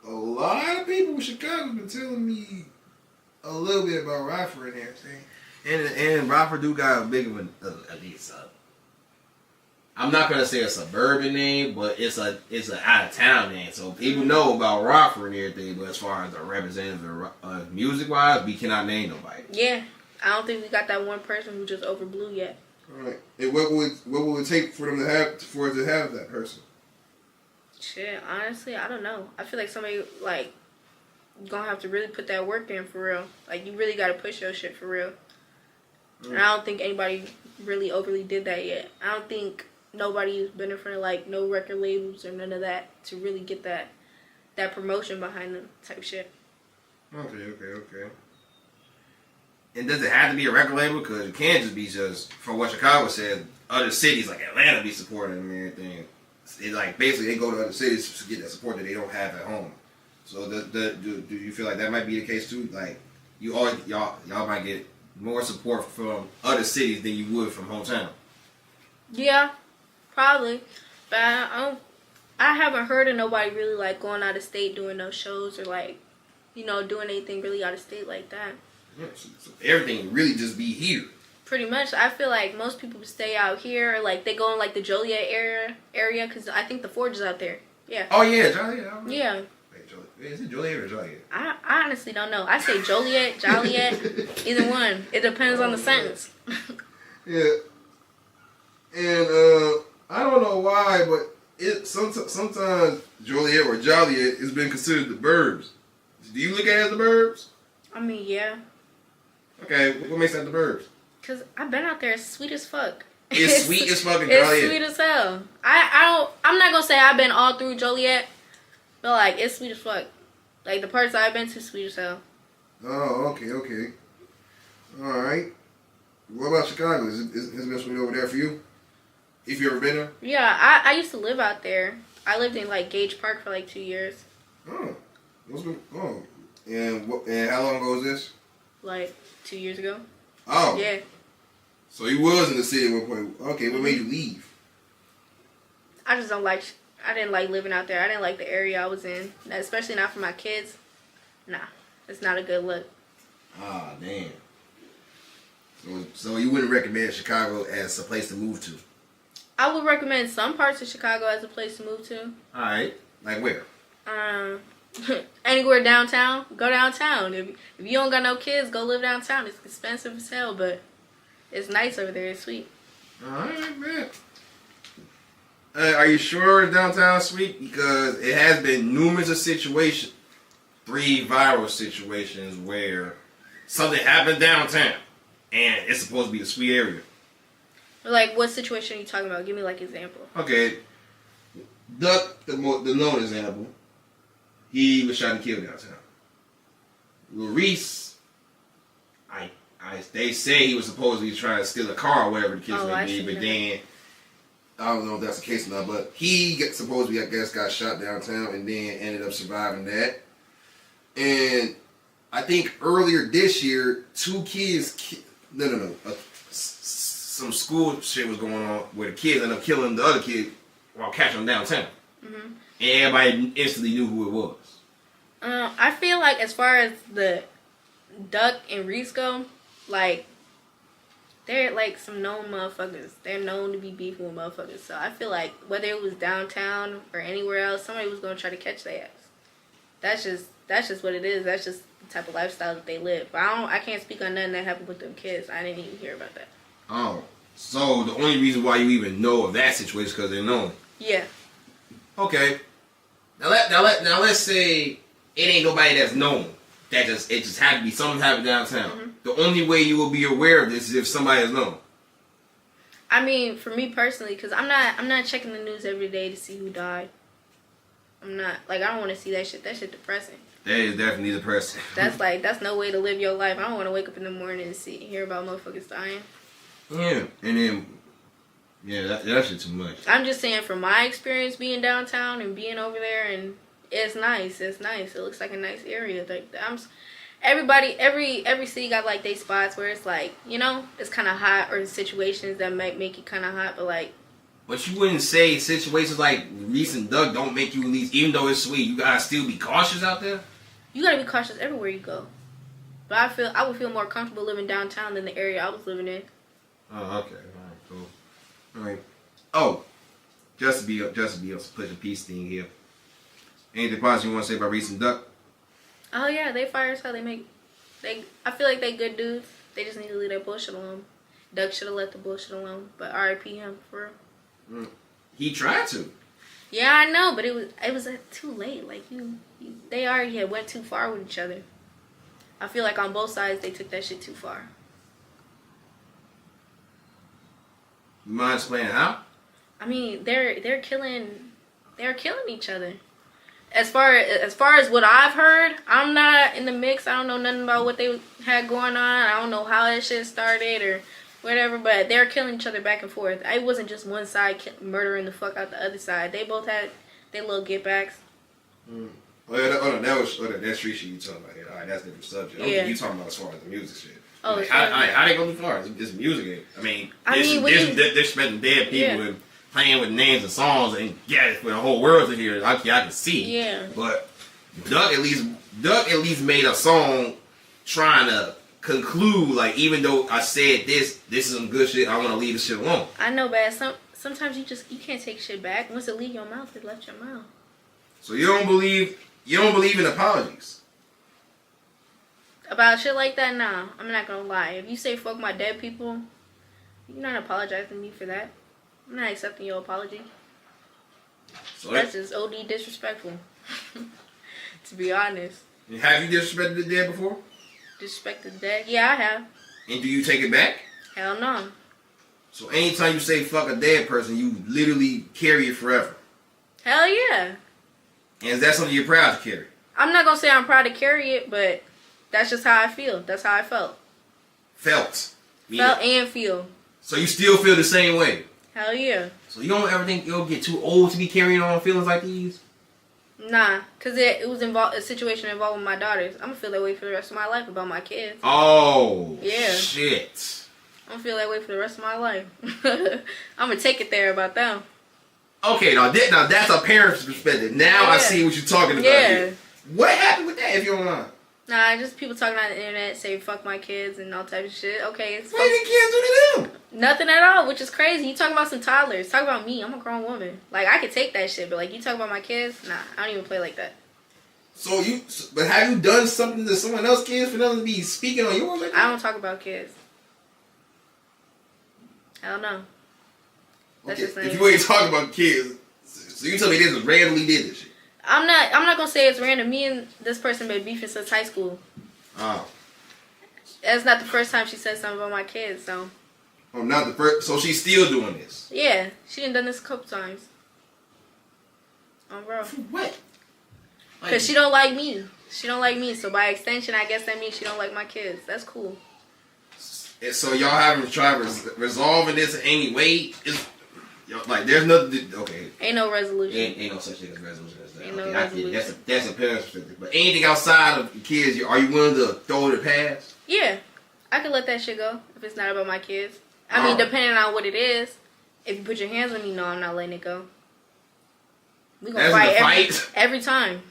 A lot of people in Chicago have been telling me a little bit about Rockford and everything. And Rockford do got a big of at least I'm not gonna say a suburban name, but it's an out of town name. So people know about Rockford and everything, but as far as a representative music wise, we cannot name nobody. Yeah. I don't think we got that one person who just overblew yet. Alright. And what would it take for them to have that person? Shit, honestly, I don't know. I feel like somebody like gonna have to really put that work in for real. Like you really gotta push your shit for real. And I don't think anybody really overly did that yet. I don't think nobody's been in front of like no record labels or none of that to really get that promotion behind them type shit. Okay. And does it have to be a record label? Because it can't just be just, from what Chicago said, other cities like Atlanta be supporting them and everything. It's like basically they go to other cities to get that support that they don't have at home. So do you feel like that might be the case too? Like y'all might get more support from other cities than you would from hometown. Yeah, probably. But I haven't heard of nobody really like going out of state doing those shows or like, doing anything really out of state like that. Yeah, so everything really just be here. Pretty much. I feel like most people stay out here, or like they go in like the Joliet area, because I think the Forge is out there. Yeah. Oh yeah, Joliet. Yeah. Wait, is it Joliet or Joliet? I honestly don't know. I say Joliet, either one. It depends on the sentence. Yeah. And I don't know why, but sometimes Joliet or Joliet has been considered the burbs. Do you look at it as the burbs? I mean, yeah. Okay, what makes that the burbs? Cause I've been out there. It's sweet as fuck. It's sweet as fucking Joliet. It's sweet as hell. I'm not gonna say I've been all through Joliet, but like it's sweet as fuck. Like the parts I've been to, sweet as hell. Oh, okay. All right. What about Chicago? Has it been sweet over there for you? If you ever been there? Yeah, I used to live out there. I lived in like Gage Park for like 2 years. Oh, and how long ago was this? Like 2 years ago. Oh. Yeah. So you was in the city at one point. Okay, what made you leave? I just I didn't like living out there. I didn't like the area I was in. Especially not for my kids. Nah, it's not a good look. Ah, damn. So you wouldn't recommend Chicago as a place to move to? I would recommend some parts of Chicago as a place to move to. Alright. Like where? Anywhere downtown. Go downtown. If you don't got no kids, go live downtown. It's expensive as hell, but it's nice over there. It's sweet. Alright, man. Are you sure downtown is sweet? Because it has been numerous situations, 3 viral situations where something happened downtown and it's supposed to be a sweet area. Like, what situation are you talking about? Give me like example. Okay. Duck, the known example, he was shot and killed downtown. Reese, they say he was supposedly trying to steal a car or whatever the case may be, but then I don't know if that's the case or not. But he supposedly, I guess, got shot downtown and then ended up surviving that. And I think earlier this year, 2 kids, some school shit was going on where the kids ended up killing the other kid while catching them downtown. Mm-hmm. And everybody instantly knew who it was. I feel like as far as the Duck and Reese go, like, they're like some known motherfuckers. They're known to be beefing with motherfuckers. So I feel like whether it was downtown or anywhere else, somebody was gonna try to catch their ass. That's just what it is. That's just the type of lifestyle that they live. But I can't speak on nothing that happened with them kids. I didn't even hear about that. Oh, so the only reason why you even know of that situation is because they're known. Yeah. Okay. Now let's say it ain't nobody that's known. It just had to be something happened downtown. Mm-hmm. The only way you will be aware of this is if somebody is known. I mean, for me personally, because I'm not checking the news every day to see who died. I'm not, like, I don't want to see that shit. That shit depressing. That is definitely depressing. That's no way to live your life. I don't want to wake up in the morning and hear about motherfuckers dying. Yeah, and then, that shit too much. I'm just saying, from my experience being downtown and being over there, and it's nice. It's nice. It looks like a nice area. Like, every city got like they spots where it's like, you know, it's kind of hot, or situations that might make it kind of hot, but like. But you wouldn't say situations like Reese and Doug don't make you leave, even though it's sweet. You gotta still be cautious out there. You gotta be cautious everywhere you go. But I would feel more comfortable living downtown than the area I was living in. Oh, okay. All right, cool. All right. Oh, just to be able to put the peace thing here. Anything positive you want to say about Reese and Duck? Oh yeah, they fire as hell. I feel like they good dudes. They just need to leave that bullshit alone. Duck should have let the bullshit alone. But R.I.P. him for real. He tried to. Yeah, I know, but it was too late. Like they already had went too far with each other. I feel like on both sides they took that shit too far. You mind explaining how? I mean, they're killing each other. As far as what I've heard, I'm not in the mix. I don't know nothing about what they had going on. I don't know how that shit started or whatever, but they're killing each other back and forth. It wasn't just one side murdering the fuck out the other side. They both had their little get backs. That street shit you talking about. Yeah, all right, that's a different subject. Yeah. You talking about as far as the music shit. Oh, like, how they go too far? It's music. I mean, they're spending dead people and playing with names and songs, and for the whole world to hear. I can see. Yeah. But Duck at least made a song trying to conclude, like, even though I said this is some good shit, I want to leave this shit alone. I know, but sometimes you can't take shit back. Once it leave your mouth, it left your mouth. So you don't believe in apologies? About shit like that, nah. I'm not gonna lie. If you say fuck my dead people, you're not apologizing to me for that. I'm not accepting your apology. So that's just OD disrespectful. To be honest. Have you disrespected the dead before? Disrespect the dead? Yeah, I have. And do you take it back? Hell no. So anytime you say fuck a dead person, you literally carry it forever? Hell yeah. And is that something you're proud to carry? I'm not gonna say I'm proud to carry it, but that's just how I feel. That's how I felt. Felt and feel. So you still feel the same way? Hell yeah. So you don't ever think you'll get too old to be carrying on feelings like these? Nah, because it was a situation involving my daughters. I'm going to feel that way for the rest of my life about my kids. Oh, yeah. Shit. I'm going to feel that way for the rest of my life. I'm going to take it there about them. Okay, now that's a parent's perspective. Now I see what you're talking about here. What happened with that, if you don't mind? Nah, just people talking on the internet say fuck my kids and all types of shit. Okay, what did the kids do to them? Nothing at all, which is crazy. You talking about some toddlers. Talk about me. I'm a grown woman. Like, I could take that shit, but like, you talk about my kids? Nah, I don't even play like that. But have you done something to someone else's kids for them to be speaking on yours like that? I don't talk about kids. I don't know. That's just if you ain't talking about kids, so you tell me this was randomly did this shit. I'm not gonna say it's random. Me and this person been beefing since high school. Oh. That's not the first time she said something about my kids, so. Oh, not the first. So she's still doing this. Yeah, she done this a couple times. Bro. What? Because she don't like me. She don't like me. So by extension, I guess that means she don't like my kids. That's cool. And so y'all having to try resolving this in any way? Like, there's nothing. Okay. Ain't no resolution. Ain't no such thing as resolution as that. Ain't Okay, no resolution. That's a parent's perspective. But anything outside of kids, are you willing to throw it past? Yeah. I can let that shit go if it's not about my kids. I mean, depending on what it is. If you put your hands on me, no, I'm not letting it go. We gonna fight every time.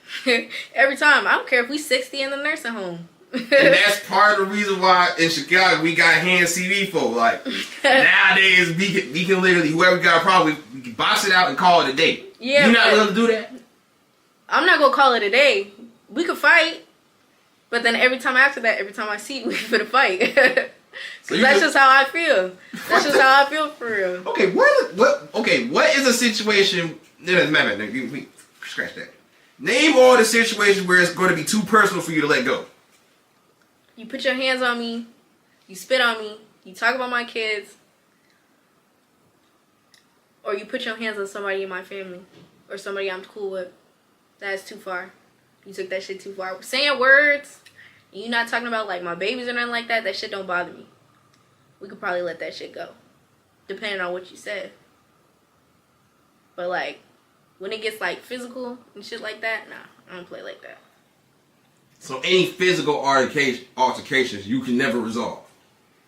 Every time. I don't care if we 60 in the nursing home. And that's part of the reason why in Chicago we got hand CV for. Like, nowadays we can literally, whoever got a problem, we can box it out and call it a day. Yeah, you not willing to do that? I'm not gonna call it a day. We could fight, but then every time after that, every time I see you, we finna fight. So that's just how I feel. That's just how I feel for real. Okay, what is a situation? We scratch that. Name all the situations where it's going to be too personal for you to let go. You put your hands on me, you spit on me, you talk about my kids, or you put your hands on somebody in my family, or somebody I'm cool with. That's too far. You took that shit too far. Saying words, and you not talking about like my babies or nothing like that, that shit don't bother me. We could probably let that shit go, depending on what you said. But like, when it gets like physical and shit like that, nah, I don't play like that. So any physical altercations you can never resolve?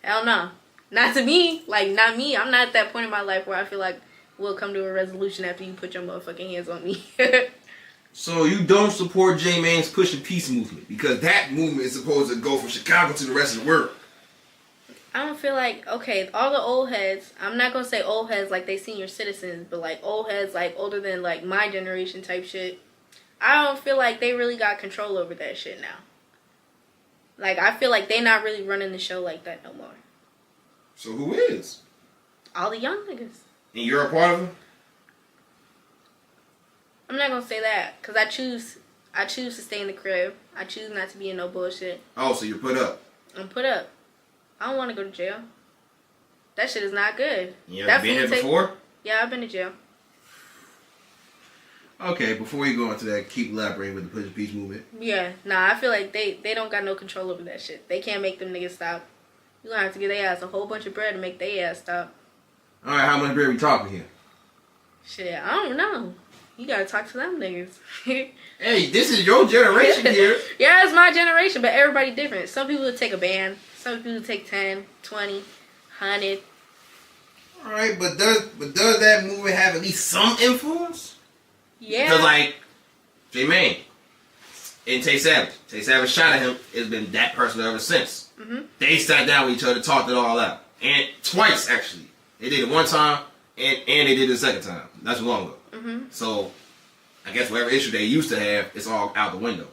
Hell no. Not to me. Like, not me. I'm not at that point in my life where I feel like we'll come to a resolution after you put your motherfucking hands on me. So you don't support J-Man's Push and Peace movement because that movement is supposed to go from Chicago to the rest of the world. I don't feel like, okay, all the old heads, I'm not going to say old heads like they senior citizens, but like old heads like older than like my generation type shit. I don't feel like they really got control over that shit now. Like, I feel like they not really running the show like that no more. So who is? All the young niggas. And you're a part of them? I'm not going to say that, because I choose to stay in the crib. I choose not to be in no bullshit. Oh, so you're put up? I'm put up. I don't want to go to jail. That shit is not good. You ever been there before? Yeah, I've been to jail. Okay, before you go into that, keep elaborating with the Push and Peace movement. Yeah, nah, I feel like they don't got no control over that shit. They can't make them niggas stop. You gonna have to give their ass a whole bunch of bread to make their ass stop. Alright, how much bread we talking here? Shit, I don't know. You gotta talk to them niggas. Hey, this is your generation here. Yeah, it's my generation, but everybody different. Some people would take a band. Some people would take 10, 20, 100. Alright, but does that movement have at least some influence? Yeah. Because, like, J-Man and Tay Savage shot at him, it's been that person ever since. Mm-hmm. They sat down with each other, talked it all out. And twice, actually. They did it one time, and they did it the second time. That's long ago. Mm-hmm. So, I guess whatever issue they used to have, it's all out the window.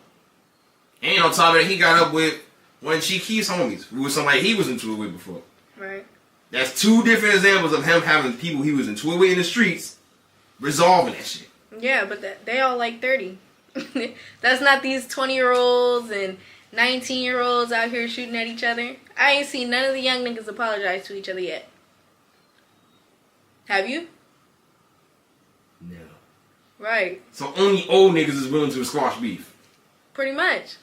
And on top of that, he got up with one of Chief Keef's homies, who was somebody he was into it with before. Right. That's two different examples of him having people he was into it with in the streets, resolving that shit. Yeah, but they all like 30. That's not these 20-year-olds and 19-year-olds out here shooting at each other. I ain't seen none of the young niggas apologize to each other yet. Have you? No. Right. So only old niggas is willing to squash beef. Pretty much.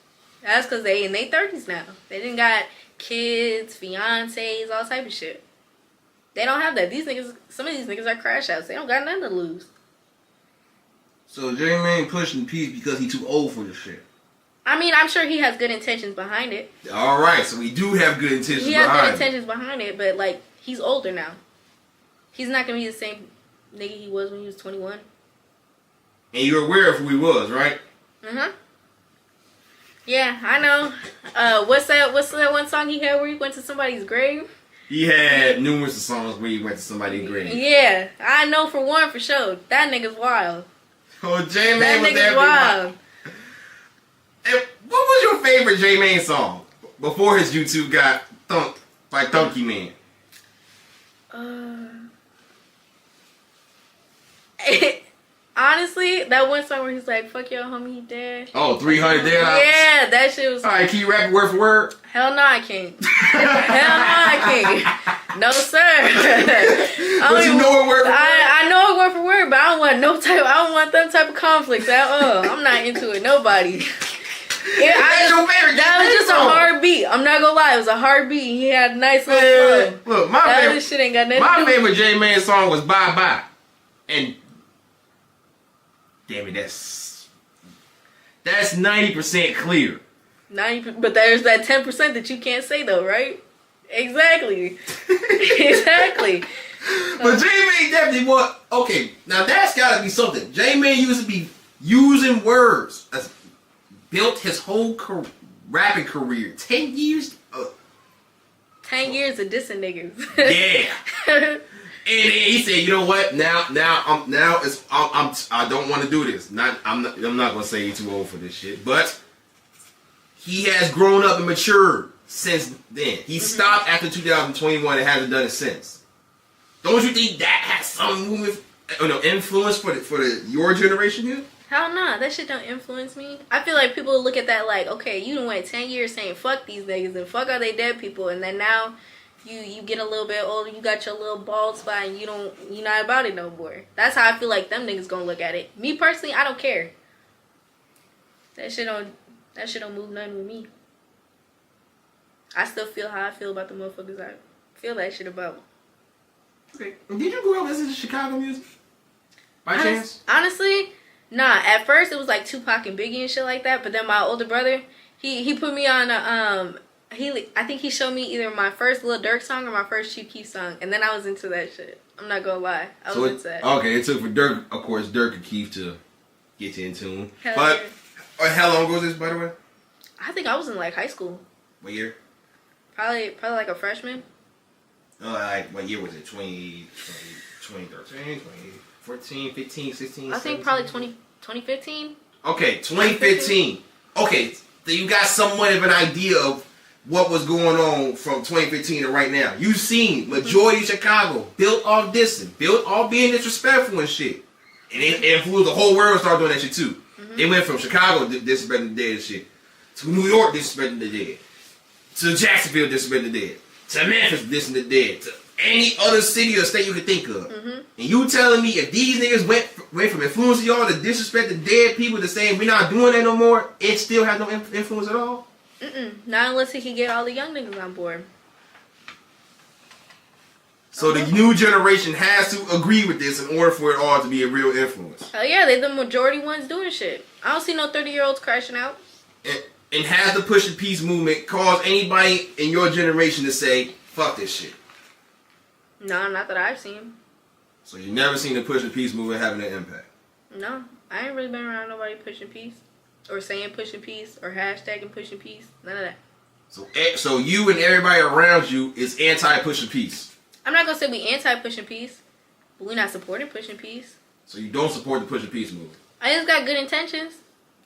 That's because they in their 30s now. They done got kids, fiancés, all type of shit. They don't have that. These niggas, some of these niggas are crash outs. They don't got nothing to lose. So J-Man pushing peace because he too old for this shit. I mean, I'm sure he has good intentions behind it. Alright, so we do have good intentions behind it. He has good intentions behind it, but like, he's older now. He's not gonna be the same nigga he was when he was 21. And you're aware of who he was, right? Uh-huh. Yeah, I know. What's that one song he had where he went to somebody's grave? He had numerous songs where he went to somebody's grave. Yeah, I know for one for sure. That nigga's wild. Oh, J-Man that was nigga's wild. And what was your favorite J-Man song before his YouTube got thunked by Thunky Man? Honestly, that one song where he's like, fuck your homie, he dead. Oh, 300 dead. Yeah, that shit was... Alright, can you rap it word for word? Hell no, I can't. Hell no, I can't. No, sir. I But you know it word for word? I know it word for word, but I don't want them type of conflicts at all. I'm not into it. Nobody. That's your favorite. That was just a hard beat. I'm not gonna lie, it was a hard beat. He had a nice little flow. Look, my favorite shit ain't got nothing. My favorite J Man song was Bye Bye, and damn it, that's 90% clear. 90, but there's that 10% that you can't say though, right? Exactly. Exactly. But J Man definitely was okay. Now that's gotta be something. J Man used to be using words. That's built his whole rapping career. 10 years. 10 years of dissing niggas. Yeah. And then he said, "You know what? I don't want to do this. I'm not gonna say he's too old for this shit, but he has grown up and matured since then. He stopped after 2021 and hasn't done it since. Don't you think that has some influence for your generation here? Hell nah, that shit don't influence me. I feel like people look at that like, okay, you done went 10 years saying fuck these niggas and fuck all they dead people, and then now you get a little bit older, you got your little bald spot, and you not about it no more. That's how I feel like them niggas gonna look at it. Me personally, I don't care. That shit don't move nothing with me. I still feel how I feel about the motherfuckers I feel that shit about. Okay. Did you grow up listening to Chicago music? By chance? Honestly, nah. At first, it was like Tupac and Biggie and shit like that. But then my older brother, he put me on a I think he showed me either my first Lil Durk song or my first Chief Keef song, and then I was into that shit. I'm not gonna lie, I was into that. Okay, it took for Durk, of course, Durk and Keef to get you in tune. Hell but yeah. How long ago was this, by the way? I think I was in like high school. What year? Probably like a freshman. Like what year was it? 2013, 2014, 15, 16, I think 17? probably 2015. Okay, 2015. Okay, so you got somewhat of an idea of what was going on from 2015 to right now. You seen majority of Chicago built off dissing, built off being disrespectful and shit. And it influenced the whole world to start doing that shit too. It went from Chicago disrespecting the dead and shit, to New York disrespecting the dead, to Jacksonville disrespecting the dead, to Memphis dissing the dead, to any other city or state you could think of. And you telling me if these niggas went from influencing y'all to disrespect the dead people to saying we're not doing that no more, it still has no influence at all? Not unless he can get all the young niggas on board. So the new generation has to agree with this in order for it all to be a real influence. Hell yeah, they the majority ones doing shit. I don't see no 30-year-olds crashing out. And has the Push the Peace movement caused anybody in your generation to say, fuck this shit? No, not that I've seen. So you never seen the Push the Peace movement having an impact? No, I ain't really been around nobody pushing peace. Or saying pushing peace. Or hashtagging pushing peace. None of that. So you and everybody around you is anti-pushing peace? I'm not going to say we anti-pushing peace. But we not supporting pushing peace. So you don't support the Push the Peace movement? I just got good intentions.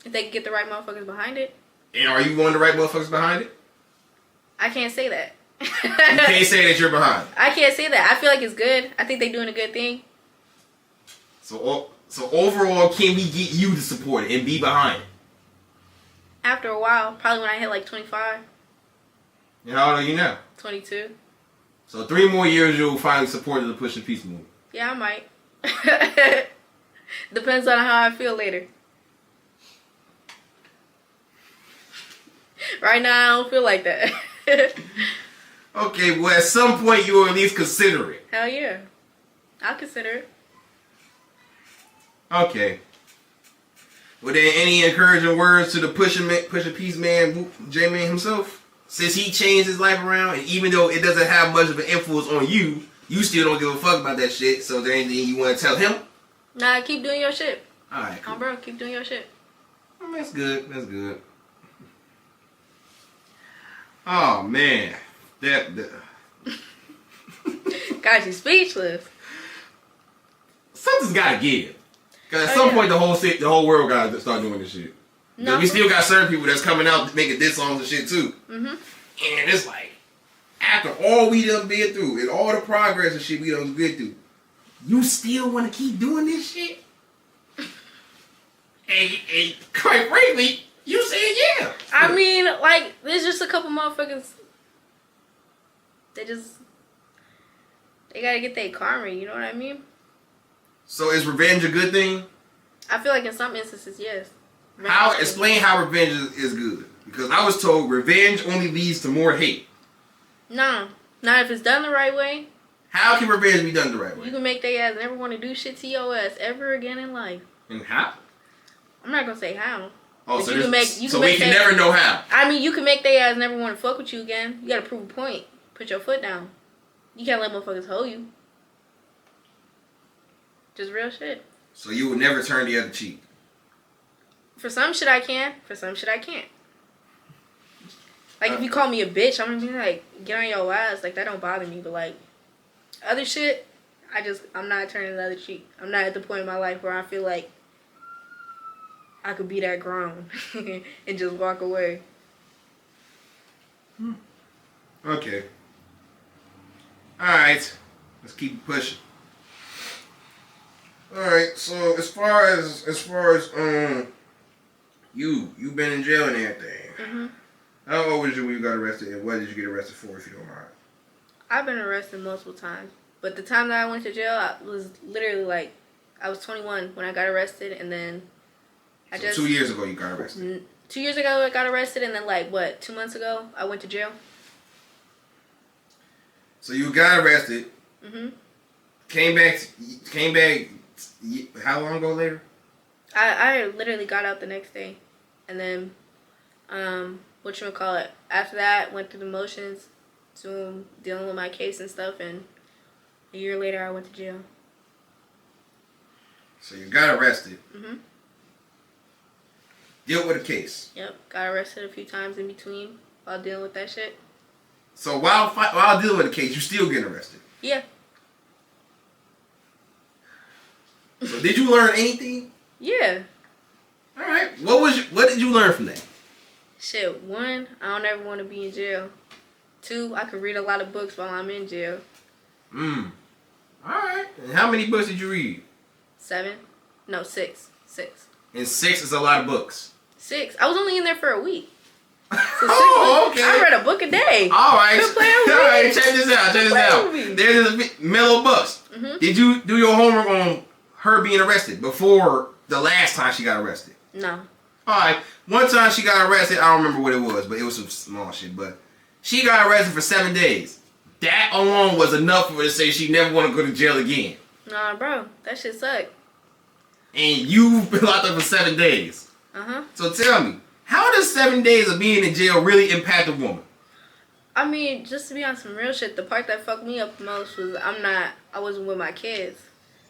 If they can get the right motherfuckers behind it. And are you one of the right motherfuckers behind it? I can't say that. You can't say that you're behind it. I can't say that. I feel like it's good. I think they're doing a good thing. So overall, can we get you to support it and be behind it? After a while. Probably when I hit like 25. And how old are you now? 22. So 3 more years you'll finally support the Push the Peace movement. Yeah, I might. Depends on how I feel later. Right now, I don't feel like that. Okay, well at some point you will at least consider it. Hell yeah. I'll consider it. Okay. Well then, any encouraging words to the Push the Peace man, J-Man himself? Since he changed his life around, and even though it doesn't have much of an influence on you, you still don't give a fuck about that shit. So there anything you want to tell him? Nah, keep doing your shit. Alright, cool. Bro, keep doing your shit. That's good. That's good. Oh man, that. Got you speechless. Something's gotta give. Cause at some point the whole world gotta start doing this shit. No. We still got certain people that's coming out making diss songs and shit too. And it's like, after all we done been through and all the progress and shit we done been through, you still want to keep doing this shit? and quite frankly, you said yeah. I mean, like, there's just a couple motherfuckers. They just They gotta get their karma, you know what I mean? So is revenge a good thing? I feel like in some instances, yes. Explain how revenge is good. Because I was told revenge only leads to more hate. No. Not if it's done the right way. How can revenge be done the right way? You can make their ass never want to do shit to your ass ever again in life. And how? I'm not gonna say how. Oh, but so, we can never know how. I mean, you can make their ass never want to fuck with you again. You gotta prove a point. Put your foot down. You can't let motherfuckers hold you. Just real shit. So you would never turn the other cheek? For some shit I can. For some shit I can't. Like, if you call me a bitch, I'm gonna be like, get on your ass. Like, that don't bother me. But, like, other shit, I'm not turning the other cheek. I'm not at the point in my life where I feel like I could be that grown and just walk away. Okay. Alright. Let's keep it pushing. Alright, so as far as you've been in jail and everything. Mm-hmm. How old was you when you got arrested, and what did you get arrested for, if you don't mind? I've been arrested multiple times. But the time that I went to jail, I was literally like, I was 21 when I got arrested, and then 2 years ago you got arrested? 2 years ago I got arrested, and then like, 2 months ago I went to jail. So you got arrested. Mm-hmm. Came back, how long ago later? I literally got out the next day. And then, whatchamacallit, after that, went through the motions, dealing with my case and stuff, and a year later I went to jail. So you got arrested. Mm-hmm. Dealt with a case. Yep, got arrested a few times in between while dealing with that shit. So while dealing with the case, you still getting arrested? Yeah. So did you learn anything? Yeah. All right. What did you learn from that? Shit, 1, I don't ever want to be in jail. 2, I could read a lot of books while I'm in jail. All right. And how many books did you read? 7. No, 6. 6. And 6 is a lot of books. 6. I was only in there for a week. So 6 Oh, okay. I read a book a day. All right. Quit playing with All me. right. Check this out. Playing with me. There's a Mello Buckzz. Mm-hmm. Did you do your homework on her being arrested before the last time she got arrested? No. All right. One time she got arrested. I don't remember what it was, but it was some small shit. But she got arrested for 7 days. That alone was enough for her to say she never want to go to jail again. Nah, bro. That shit sucked. And you've been locked up for 7 days. Uh-huh. So tell me, how does 7 days of being in jail really impact a woman? I mean, just to be on some real shit, the part that fucked me up the most was I wasn't with my kids.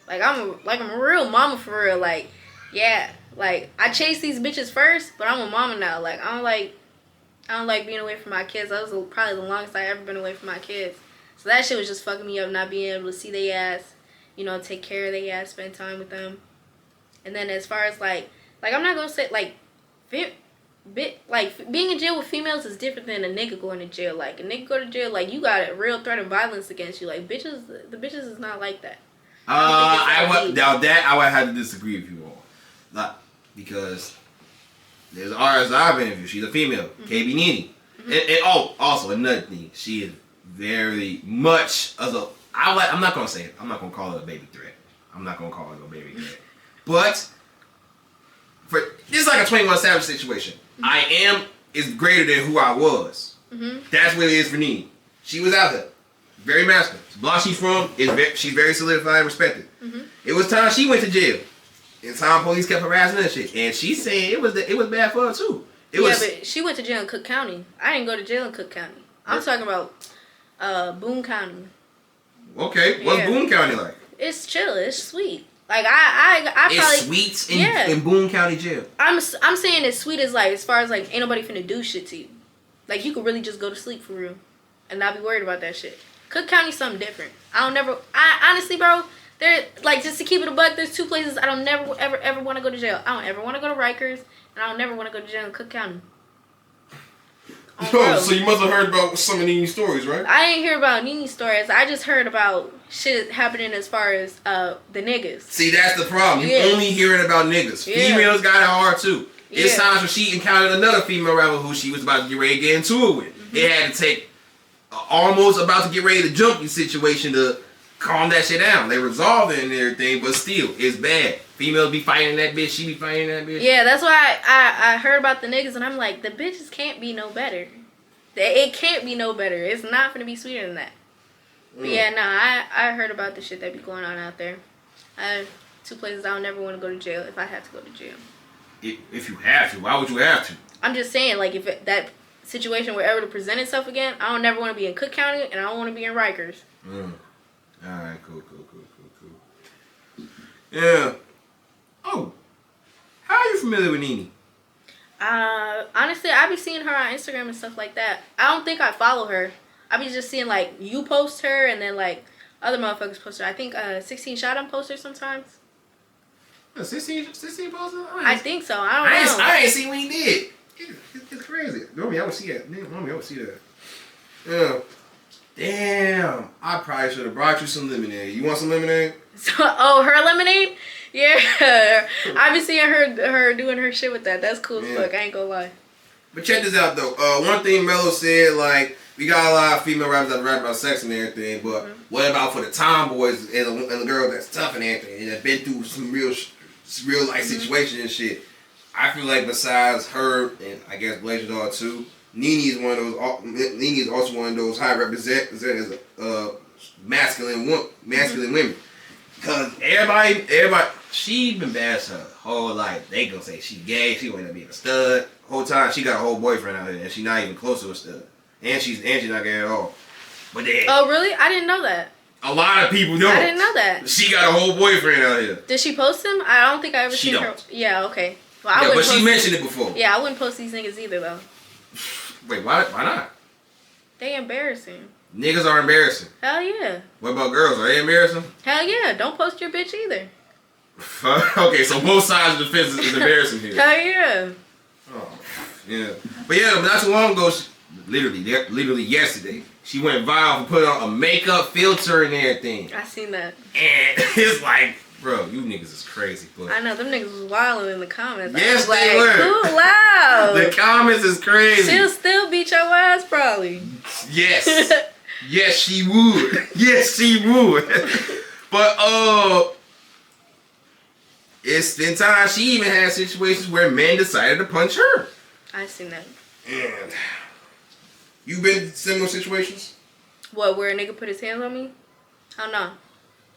Like, I'm a real mama for real. Like, yeah. Like, I chase these bitches first, but I'm a mama now. Like, I don't like being away from my kids. That was probably the longest I ever been away from my kids. So that shit was just fucking me up, not being able to see their ass, take care of their ass, spend time with them. And then as far as like I'm not gonna say being in jail with females is different than a nigga going to jail. Like, a nigga go to jail, like, you got a real threat of violence against you. Like, the bitches is not like that. I would have to disagree with you all. Not because there's artists I've interviewed. She's a female, KB Nene. Mm-hmm. And also another thing, she is very much I'm not gonna say it. I'm not gonna call it a baby threat. I'm not gonna call it a baby threat. But this is like a 21 Savage situation. Mm-hmm. I am is greater than who I was. Mm-hmm. That's what it is for Nene. She was out there, very masculine. The block she's from she's very solidified and respected. Mm-hmm. It was time she went to jail. And time police kept harassing her and shit. And she's saying it was bad for her too. But she went to jail in Cook County. I didn't go to jail in Cook County. I'm talking about Boone County. Okay, what's Boone County like? It's chill. It's sweet. Like I probably. It's sweet in Boone County jail. I'm saying it's sweet as like, as far as like, ain't nobody finna do shit to you. Like, you could really just go to sleep for real, and not be worried about that shit. Cook County's something different. I honestly, bro. There, like, just to keep it a buck, there's 2 places I don't never ever want to go to jail. I don't ever want to go to Rikers, and I don't never want to go to jail in Cook County. Oh, so you must have heard about some of Nene's stories, right? I didn't hear about Nene's stories. I just heard about shit happening as far as the niggas. See, that's the problem. You only hearing about niggas. Yeah. Females got it hard too. Yeah. It's times when she encountered another female rapper who she was about to get ready to get into it with. Mm-hmm. It had to take almost about to get ready to jump you situation to calm that shit down. They resolve it and everything, but still, it's bad. Females be fighting that bitch. She be fighting that bitch. Yeah, that's why I heard about the niggas and I'm like, the bitches can't be no better. It can't be no better. It's not gonna be sweeter than that. But yeah, I heard about the shit that be going on out there. Two places I would never want to go to jail if I had to go to jail. If you have to, why would you have to? I'm just saying, like, if that situation were ever to present itself again, I don't never want to be in Cook County and I don't want to be in Rikers. Alright, cool. Yeah. Oh. How are you familiar with Nene? Honestly, I be seeing her on Instagram and stuff like that. I don't think I follow her. I be just seeing, like, you post her and then, like, other motherfuckers post her. I think 16 Shot on post her sometimes. 16 posted? I think so. I don't know. I ain't seen what he did. It's crazy. Normally I would see that. Yeah. Damn. I probably should have brought you some lemonade. You want some lemonade? Her lemonade? Yeah. I be seeing her doing her shit with that. That's cool as fuck. I ain't gonna lie. But check this out though. One thing Mello said, like, we got a lot of female rappers that rap about sex and everything, but what about for the tomboys and the girls that's tough and everything and that been through some real life situations and shit? I feel like besides her and I guess Blazer Dog too, Nene is also one of those high represented as masculine women. Cause everybody, she been bad her whole life. They gonna say she gay, she wanna be a stud. Whole time she got a whole boyfriend out here and she not even close to a stud. And she's not gay at all. But then, oh really? I didn't know that. A lot of people don't. I didn't know that. She got a whole boyfriend out here. Did she post him? I don't think I ever She seen don't. her. Yeah, okay. Well, But she mentioned it before. Yeah, I wouldn't post these niggas either though. Wait, why not? They embarrassing. Niggas are embarrassing. Hell yeah. What about girls? Are they embarrassing? Hell yeah. Don't post your bitch either. Okay, so both sides of the fence is embarrassing here. Hell yeah. Oh, yeah. But yeah, not too long ago, literally yesterday, she went viral for putting on a makeup filter and everything. I seen that. And it's like, bro, you niggas is crazy. But I know, them niggas was wilding in the comments. yes, I was they like, were. cool, loud. The comments is crazy. She'll still beat your ass probably. Yes. Yes, she would. Yes, she would. But, it's been time. She even had situations where men decided to punch her. I seen that. And you been in similar situations? What, where a nigga put his hands on me? Oh no.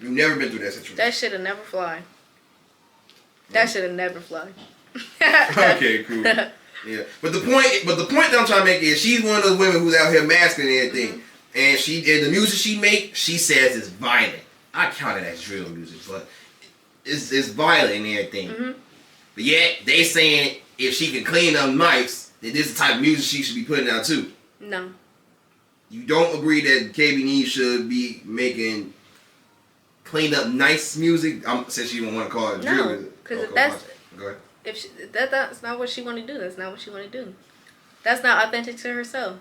You've never been through that situation? That shit'll never fly. That shit'll never fly. Okay, cool. Yeah. But the point that I'm trying to make is she's one of those women who's out here masking and everything. And the music she make, she says is violent. I count it as drill music, but it's violent and everything. But yet they saying if she can clean up nice, then this is the type of music she should be putting out too. No. You don't agree that KB should be making clean up nice music? Since you don't want to call it drill music. Because if that's that's not what she want to do. That's not what she want to do. That's not authentic to herself.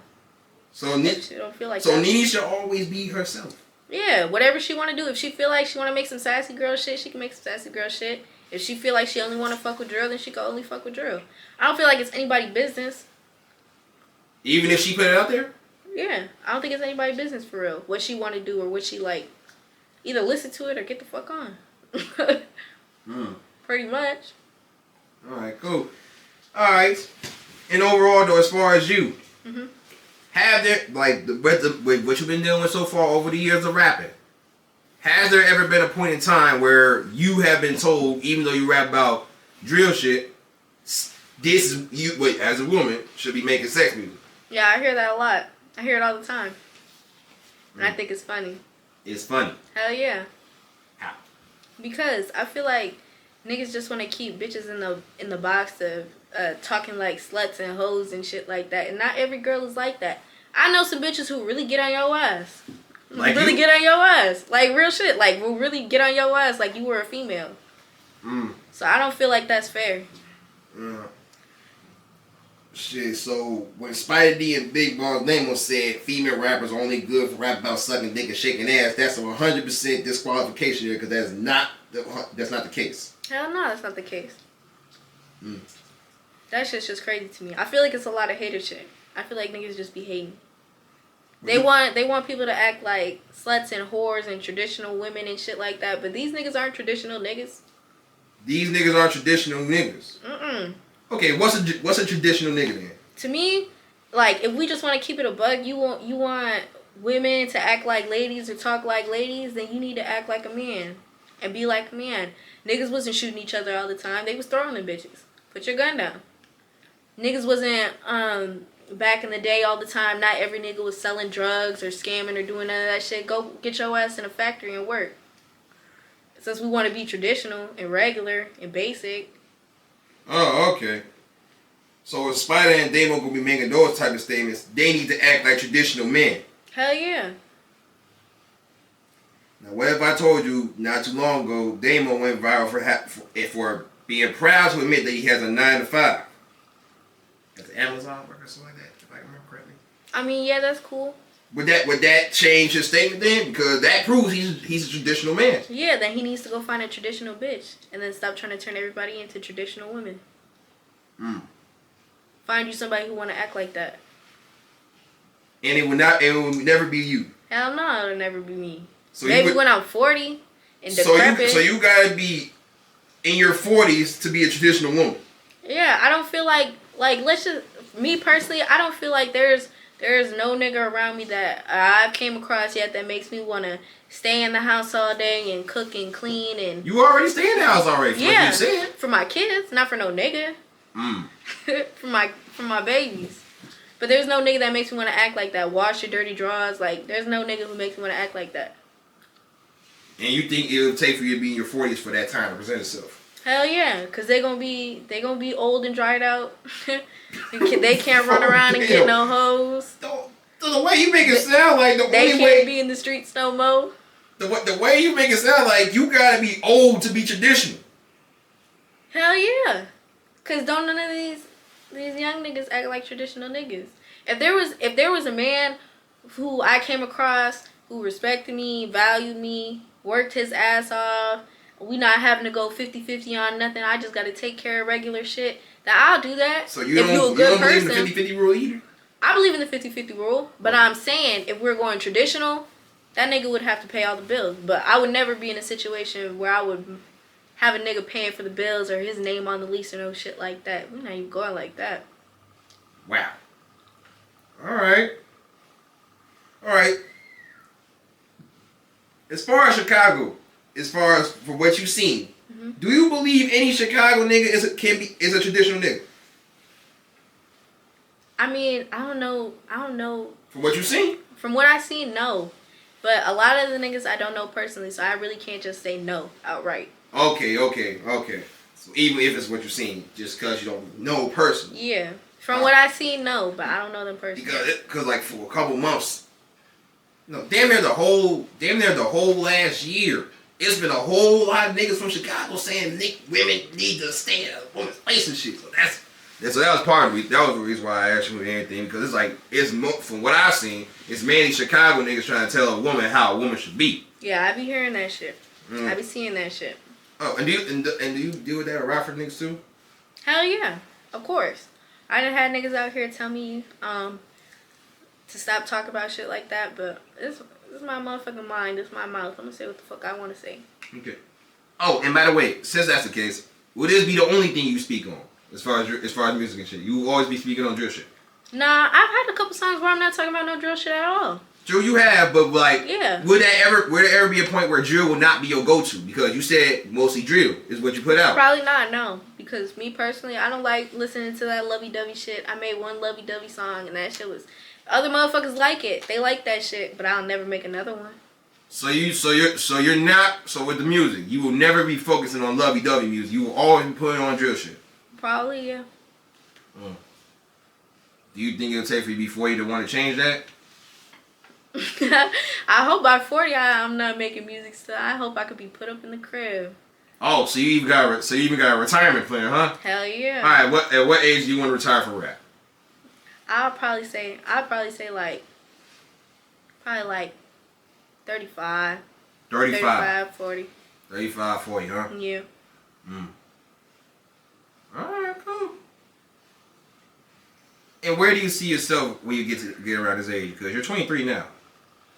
So she don't feel like so that. Nene should always be herself. Yeah, whatever she want to do. If she feel like she want to make some sassy girl shit, she can make some sassy girl shit. If she feel like she only want to fuck with drill, then she can only fuck with drill. I don't feel like it's anybody's business. Even if she put it out there? Yeah, I don't think it's anybody's business for real. What she want to do or what she like. Either listen to it or get the fuck on. Pretty much. Alright, cool. Alright. And overall though, as far as you, have there, like, with what you've been dealing with so far over the years of rapping, has there ever been a point in time where you have been told, even though you rap about drill shit, this is you, as a woman, should be making sex music? Yeah, I hear that a lot. I hear it all the time. And I think it's funny. It's funny. Hell yeah. How? Because I feel like niggas just want to keep bitches in the box of talking like sluts and hoes and shit like that. And not every girl is like that. I know some bitches who really get on your ass. Like really you? get on your ass. Like real shit. Like will really get on your ass like you were a female. So I don't feel like that's fair. Shit, so when Spider D and Big Boss Nemo said female rappers are only good for rap about sucking dick and shaking ass, that's a 100% disqualification here because that's not the case. Hell no, that's not the case. That shit's just crazy to me. I feel like it's a lot of hater shit. I feel like niggas just be hating. They want people to act like sluts and whores and traditional women and shit like that. But these niggas aren't traditional niggas. These niggas aren't traditional niggas. Okay, what's a traditional nigga then? To me, like, if we just want to keep it a buck, you want women to act like ladies or talk like ladies, then you need to act like a man and be like a man. Niggas wasn't shooting each other all the time. They was throwing them bitches. Put your gun down. Niggas wasn't back in the day all the time. Not every nigga was selling drugs or scamming or doing none of that shit. Go get your ass in a factory and work. Since we want to be traditional and regular and basic. Oh, okay. So if Spider and Damo gonna be making those type of statements, they need to act like traditional men. Hell yeah. Now, what if I told you not too long ago, Damo went viral for being proud to admit that he has a 9 to 5. That's Amazon work or something like that, if I remember correctly. I mean, yeah, that's cool. Would that change his statement then? Because that proves he's a traditional man. Yeah, then he needs to go find a traditional bitch and then stop trying to turn everybody into traditional women. Find you somebody who want to act like that. And it would never be you. Hell no, it'll never be me. So maybe when I'm 40 and decrepit. So you gotta be in your 40s to be a traditional woman. Yeah, I don't feel like let's just, me personally, I don't feel like there's no nigga around me that I've came across yet that makes me want to stay in the house all day and cook and clean and. You already stay in the house already. Yeah, you said. For my kids, not for no nigga. for my babies. But there's no nigga that makes me want to act like that. Wash your dirty drawers. Like, there's no nigga who makes me want to act like that. And you think it would take for you to be in your 40s for that time to present itself? Hell yeah, cause they gonna be old and dried out. They can't run around and get no hoes. The way you make it sound like they can't be in the streets no more. The way you make it sound like you gotta be old to be traditional. Hell yeah, cause don't none of these young niggas act like traditional niggas. If there was a man who I came across who respected me, valued me, worked his ass off, we not having to go 50-50 on nothing, I just gotta take care of regular shit, then I'll do that. So you don't believe in the 50-50 rule either? I believe in the 50-50 rule, but I'm saying if we're going traditional, that nigga would have to pay all the bills. But I would never be in a situation where I would have a nigga paying for the bills or his name on the lease or no shit like that. We're not even going like that. Wow. Alright. As far as Chicago, for what you've seen, do you believe any Chicago nigga is a traditional nigga? I mean, I don't know. From what you've seen? From what I've seen, no. But a lot of the niggas I don't know personally, so I really can't just say no outright. Okay. So even if it's what you're seeing, just because you don't know personally. Yeah. From what I've seen, no, but I don't know them personally. Because like for a couple months, damn near the whole last year, it's been a whole lot of niggas from Chicago saying women need to stay in a woman's place and shit. So that was part of it. That was the reason why I asked you anything, because it's like from what I've seen, it's mainly Chicago niggas trying to tell a woman how a woman should be. Yeah, I be hearing that shit. I be seeing that shit. Oh, and do you deal with that with Rockford niggas too? Hell yeah, of course. I done had niggas out here tell me to stop talking about shit like that, but this is my motherfucking mind. This is my mouth. I'm gonna say what the fuck I want to say. Okay. Oh, and by the way, since that's the case, will this be the only thing you speak on as far as music and shit? You will always be speaking on drill shit. Nah, I've had a couple songs where I'm not talking about no drill shit at all. Drill you have, but like, yeah. Would there ever be a point where drill will not be your go-to? Because you said mostly drill is what you put out. Probably not, no. Because me personally, I don't like listening to that lovey-dovey shit. I made one lovey-dovey song and that shit was... Other motherfuckers like it. They like that shit, but I'll never make another one. So you're not... So with the music, you will never be focusing on lovey-dovey music. You will always be putting on drill shit. Probably, yeah. Do you think it'll take for you before you to want to change that? I hope by 40 I'm not making music still. I hope I could be put up in the crib. Oh, so you even got a retirement plan, huh? Hell yeah. All right, at what age do you want to retire from rap? I'd probably say like 35. 35, 40. 35, 40, huh? Yeah. Alright, cool. And where do you see yourself when you get around this age? Because you're 23 now.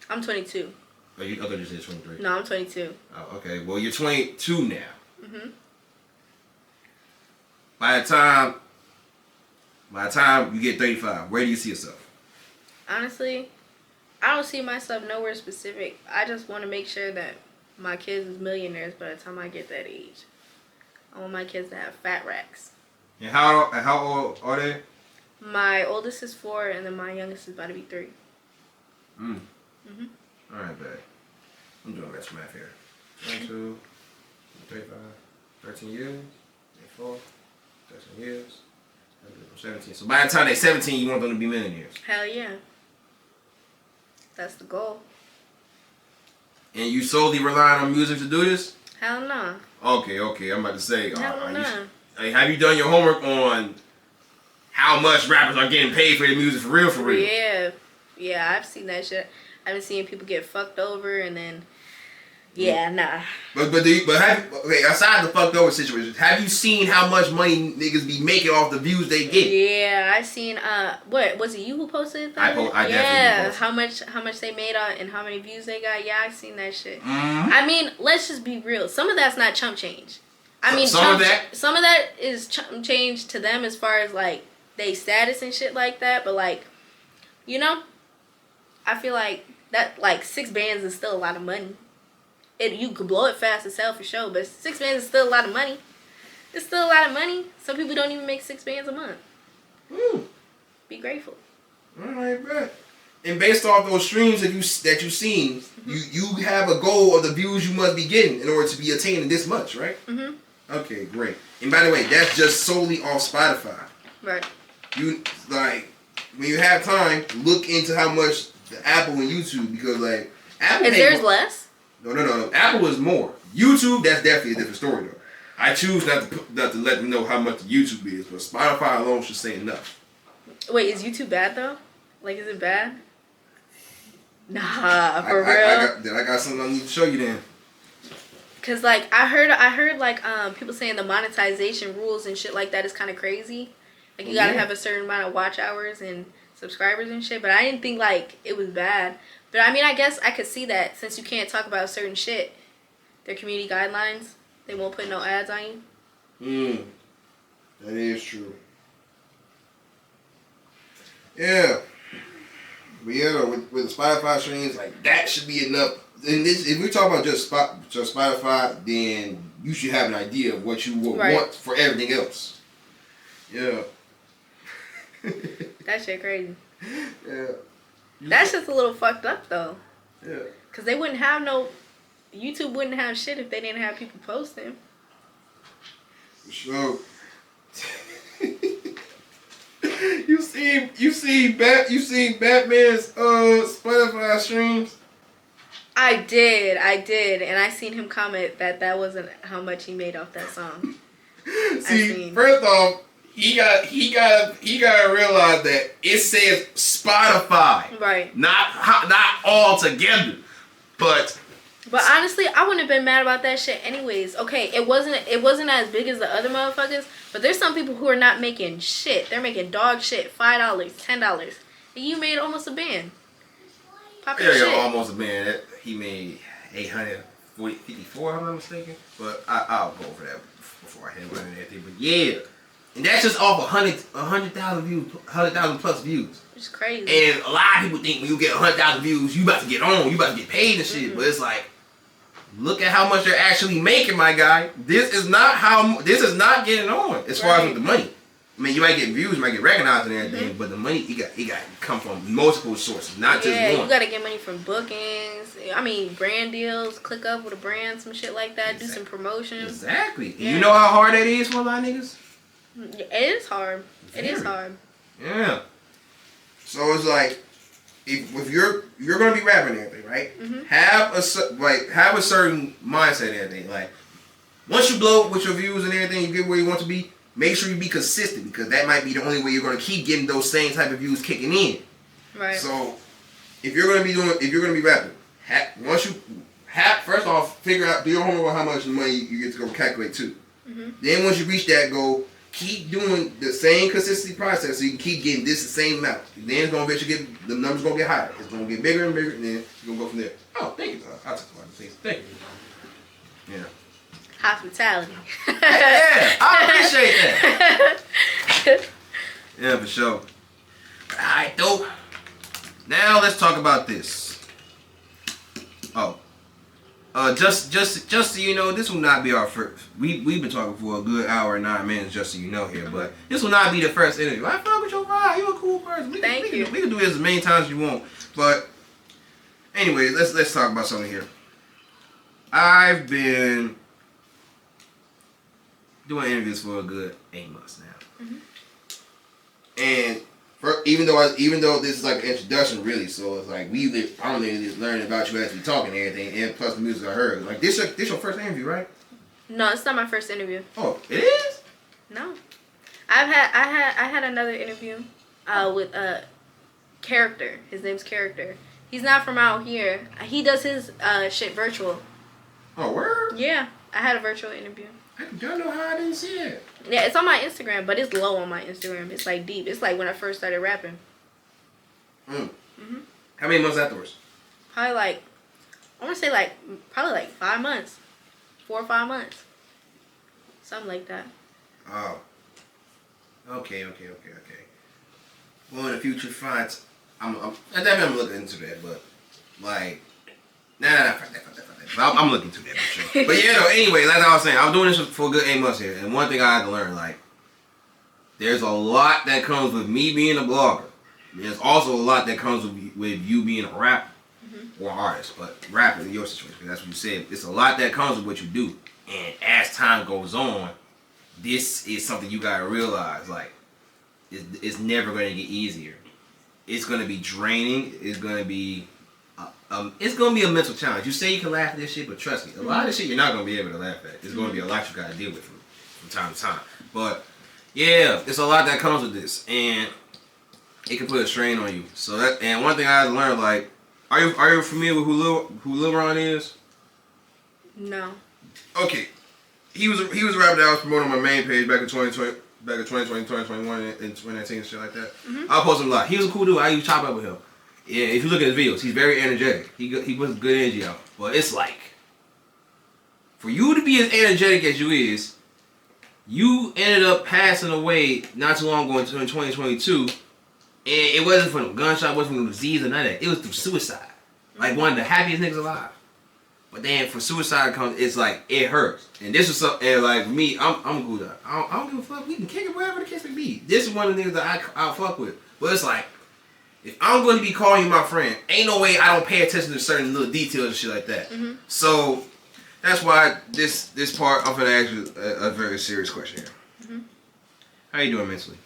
I'm 22. Oh, I thought you said 23. No, I'm 22. Oh, okay. Well, you're 22 now. Mm-hmm. By the time you get 35, where do you see yourself? Honestly, I don't see myself nowhere specific. I just want to make sure that my kids is millionaires by the time I get that age. I want my kids to have fat racks. And how old are they? My oldest is 4, and then my youngest is about to be 3. Mm. Mm-hmm. All right, babe. I'm doing math here. 22, 35, 13 years, 4, 13 years, 17. So by the time they're 17, you want them to be millionaires. Hell yeah. That's the goal. And you solely relying on music to do this? Hell no. Okay. I'm about to say, Hell no. Have you done your homework on how much rappers are getting paid for their music for real? Yeah, I've seen that shit. I've been seeing people get fucked over and then, nah. But aside the fucked over situation, have you seen how much money niggas be making off the views they get? Yeah, I seen. What was it? You who posted that? I definitely posted. How much they made on and how many views they got? Yeah, I seen that shit. Mm-hmm. I mean, let's just be real. Some of that's not chump change. I mean, some of that is chump change to them as far as like they status and shit like that. But like, you know, I feel like that like 6 bands is still a lot of money. You could blow it fast as hell for sure, but 6 bands is still a lot of money. It's still a lot of money. Some people don't even make 6 bands a month. Be grateful. All right, bet. And based off those streams that you've seen, you have a goal of the views you must be getting in order to be attaining this much, right? Mm-hmm. Okay, great. And by the way, that's just solely off Spotify. Right. You like when you have time, look into how much the Apple and YouTube, because like Apple is theirs less? No. Apple is more. YouTube, that's definitely a different story though. I choose not to let them know how much YouTube is, but Spotify alone should say enough. Wait, is YouTube bad though? Like, is it bad? Nah, for real. I got something I need to show you then. Cause like I heard like people saying the monetization rules and shit like that is kind of crazy. Like you gotta have a certain amount of watch hours and subscribers and shit. But I didn't think like it was bad. But I mean, I guess I could see that since you can't talk about certain shit, their community guidelines, they won't put no ads on you. That is true. Yeah. But yeah, with the Spotify streams, like that should be enough. And this, if we're talking about just Spotify, then you should have an idea of what you would want for everything else. Yeah. That shit crazy. Yeah. That's just a little fucked up though. Yeah. Cause they wouldn't have YouTube wouldn't have shit if they didn't have people posting. So you seen Batman's Spotify streams? I did, and I seen him comment that wasn't how much he made off that song. See, first off, he gotta realize that it says Spotify, right? Not all together, but honestly, I wouldn't have been mad about that shit anyways. Okay, it wasn't as big as the other motherfuckers, but there's some people who are not making shit. They're making dog shit, $5, $10, and you made almost a band. Almost a band. He made 854, if I'm not mistaken. But I'll go over that before I hit one and everything. But yeah, and that's just off 100,000 views, 100,000 plus views. It's crazy. And a lot of people think when you get 100,000 views, you about to get on, you about to get paid and shit. But it's like, look at how much you're actually making, my guy. This is not getting on as far as with the money. I mean, you might get views, you might get recognized and everything, but the money it got to come from multiple sources, not just one. Yeah, you gotta get money from bookings. I mean, brand deals, click up with a brand, some shit like that. Do some promotions. Exactly. Yeah. You know how hard that is for a lot of niggas? It is hard. It is hard. Yeah. So it's like, if you're gonna be rapping and everything, right? Have a certain mindset and everything. Like, once you blow up with your views and everything, you get where you want to be. Make sure you be consistent, because that might be the only way you're gonna keep getting those same type of views kicking in. Right. So if you're gonna be rapping, first off, figure out, do your homework on how much money you get to go calculate too. Then once you reach that goal, keep doing the same consistency process so you can keep getting this the same amount. Then it's gonna eventually get the numbers gonna get higher. It's gonna get bigger and bigger, and then you're gonna go from there. Oh, thank you. I'll take some things. Thank you. Yeah. Hospitality. Yeah, I appreciate that. Yeah, for sure. Alright, though. Now let's talk about this. Oh. Just so you know, this will not be our first. We've been talking for a good hour and 9 minutes, just so you know here. But this will not be the first interview. I fuck with your vibe. You're a cool person. We can do this as many times as you want. But anyway, let's talk about something here. I've been doing interviews for a good 8 months now, and even though this is like an introduction, really, so it's like I'm just learning about you as we talking and everything, and plus the music I heard. Like this your first interview, right? No, it's not my first interview. Oh, it is? No, I had another interview with a character. His name's Character. He's not from out here. He does his shit virtual. Oh, word? Yeah, I had a virtual interview. I don't know how I didn't see it. Yeah, it's on my Instagram, but it's low on my Instagram. It's like deep. It's like when I first started rapping. How many months afterwards? Probably like, I want to say like, probably like 5 months. 4 or 5 months. Something like that. Oh. Okay. Well, in the future, fine. I'm definitely looking into that, but like, nah, fuck that. I'm looking into that for sure. But yeah, anyway, like I was saying, I'm doing this for a good 8 months here, and one thing I had to learn, like, there's a lot that comes with me being a blogger. There's also a lot that comes with you being a rapper or artist, but rapper in your situation, because that's what you said. It's a lot that comes with what you do, and as time goes on, this is something you gotta realize. Like, it's never gonna get easier. It's gonna be draining. It's gonna be a mental challenge. You say you can laugh at this shit, but trust me, a lot of this shit you're not gonna be able to laugh at. It's gonna be a lot you gotta deal with from time to time. But yeah, it's a lot that comes with this, and it can put a strain on you. So and one thing I had to learn, like, are you familiar with who Lil Ron is? No. Okay, he was a rapper that I was promoting on my main page back in 2020. Back in 2020, 2021, and 2019 and shit like that. I post him a lot. He was a cool dude. I used to chop up with him. Yeah, if you look at his videos, he's very energetic. He puts good energy out. But it's like, for you to be as energetic as you is, you ended up passing away not too long ago in 2022, and it wasn't from a gunshot, it wasn't from a disease or none of that. It was through suicide. Like one of the happiest niggas alive. But then for suicide comes, it's like, it hurts. And this is something, and like me, I'm cool. I don't give a fuck. We can kick it wherever the case may be. This is one of the niggas that I'll fuck with. But it's like, if I'm going to be calling you my friend, ain't no way I don't pay attention to certain little details and shit like that. So that's why this part, I'm gonna ask you a very serious question here. How you doing mentally?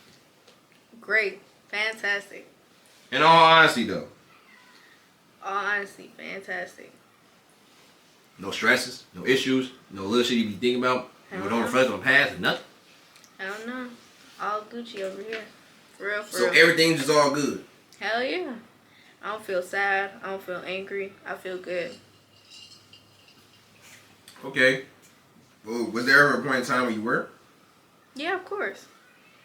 Great. Fantastic. In all honesty, though. All honesty, fantastic. No stresses, no issues, no little shit you be thinking about. You don't reflect on the past, nothing. I don't know. All Gucci over here. For real. So everything's just all good. Hell yeah. I don't feel sad. I don't feel angry. I feel good. Okay. Well, was there ever a point in time when you were? Yeah, of course.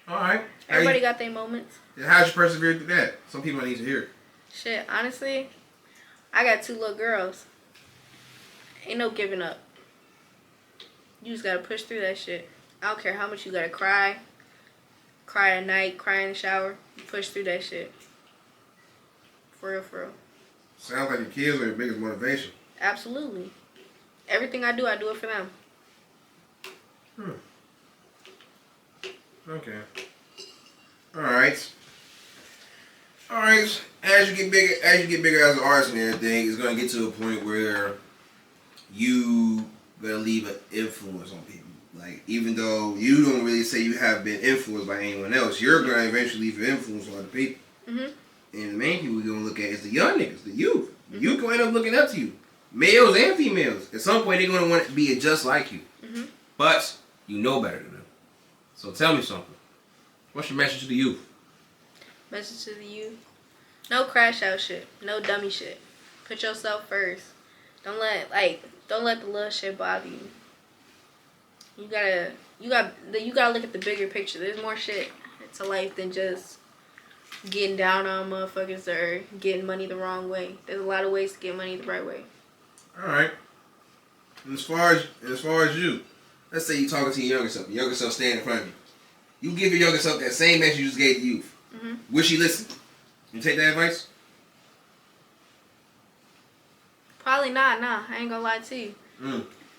Alright. Everybody got their moments. How'd you persevere through that? Some people need to hear it. Shit, honestly, I got 2 little girls. Ain't no giving up. You just gotta push through that shit. I don't care how much you gotta cry. Cry at night, cry in the shower. You push through that shit. For real. Sounds like your kids are your biggest motivation. Absolutely. Everything I do it for them. Okay. Alright. As you get bigger as an artist and everything, it's gonna get to a point where you gonna leave an influence on people. Like, even though you don't really say you have been influenced by anyone else, you're gonna eventually leave an influence on other people. And the main people we're gonna look at is the young niggas, the youth. The youth gonna end up looking up to you. Males and females. At some point, they're gonna want to be just like you. But you know better than them. So tell me something. What's your message to the youth? Message to the youth. No crash out shit. No dummy shit. Put yourself first. Don't let the little shit bother you. You gotta you gotta look at the bigger picture. There's more shit to life than just getting down on motherfuckers or getting money the wrong way. There's a lot of ways to get money the right way. All right. And as far as you, let's say you talking to your younger self standing in front of you. You give your younger self that same message you just gave the youth. Mm-hmm. Will she listen? You take that advice? Probably not. Nah, I ain't gonna lie to you.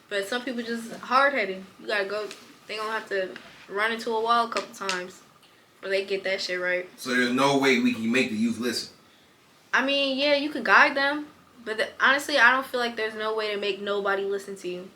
But some people just hard headed. You gotta go. They gonna have to run into a wall a couple times before they get that shit right. So there's no way we can make the youth listen. I mean, yeah, you could guide them, but honestly, I don't feel like there's no way to make nobody listen to you.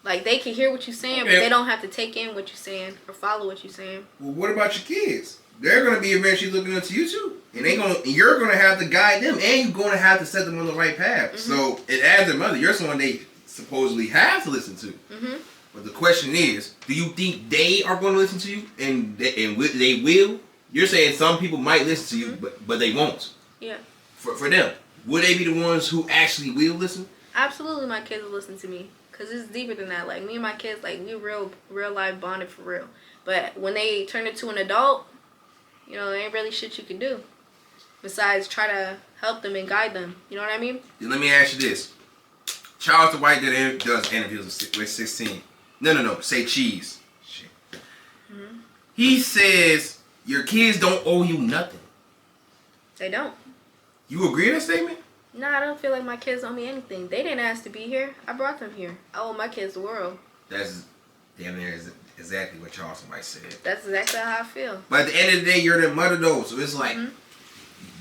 Like, they can hear what you're saying, Okay. but they don't have to take in what you're saying or follow what you're saying. Well, what about your kids? They're gonna be eventually looking up to you too, and you're gonna have to guide them, and you're gonna have to set them on the right path. Mm-hmm. So, as their mother, you're someone they supposedly have to listen to. Mm-hmm. But the question is, do you think they are going to listen to you, and they will? You're saying some people might listen to you, but they won't. Yeah. For them, would they be the ones who actually will listen? Absolutely, my kids will listen to me. Because it's deeper than that. Like, me and my kids, like, we real life bonded for real. But when they turn into an adult, you know, there ain't really shit you can do. Besides try to help them and guide them. You know what I mean? Let me ask you this. Charles the White that does interviews with 16. No. Say cheese. Shit. Mm-hmm. He says your kids don't owe you nothing. They don't. You agree with that statement? No, I don't feel like my kids owe me anything. They didn't ask to be here. I brought them here. I owe my kids the world. That's damn near exactly what Charles White said. That's exactly how I feel. But at the end of the day, you're their mother though. So it's like,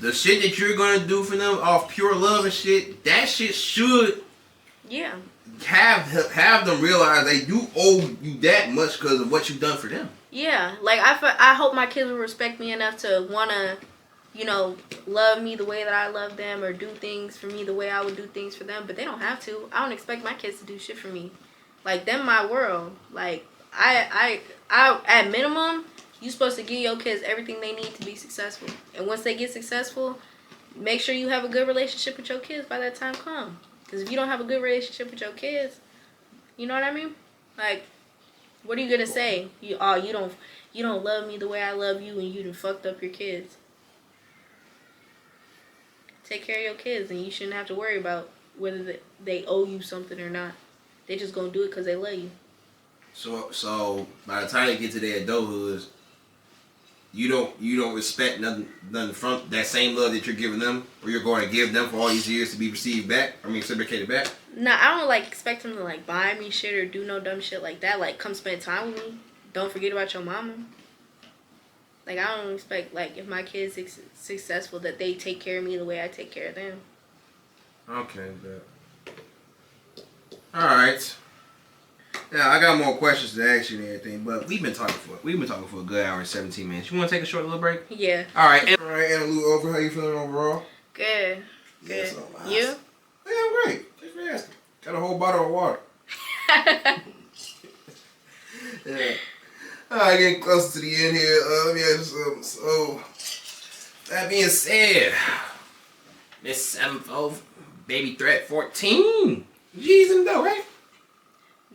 the shit that you're going to do for them off pure love and shit, that shit should have them realize they do owe you that much because of what you've done for them. Yeah. Like, I hope my kids will respect me enough to want to, you know, love me the way that I love them or do things for me the way I would do things for them. But they don't have to. I don't expect my kids to do shit for me. Like, them my world. Like, I at minimum, you supposed to give your kids everything they need to be successful. And once they get successful, make sure you have a good relationship with your kids by that time come. Because if you don't have a good relationship with your kids, you know what I mean? Like, what are you gonna say? You don't love me the way I love you, and you done fucked up your kids. Take care of your kids, and you shouldn't have to worry about whether they owe you something or not. They just gonna do it because they love you. So by the time they get to their adulthood, you don't respect nothing from that same love that you're giving them, or you're going to give them for all these years to be received back. I mean, reciprocated back. Nah, I don't like expect them to like buy me shit or do no dumb shit like that. Like, come spend time with me. Don't forget about your mama. Like, I don't expect, like, if my kids successful, that they take care of me the way I take care of them. Okay, good. All right. Yeah, I got more questions to ask you and everything, but we've been talking for a good hour and 17 minutes. You want to take a short little break? Yeah. All right. All right, Anna Lou, over. How you feeling overall? Good. Yeah, Good. so nice. You? Yeah, I'm great. Thanks for asking. Got a whole bottle of water. Yeah. All right, getting closer to the end here. Let me ask you something. So, that being said, Miss 7-4, Baby Threat 14. G's in the dough, right?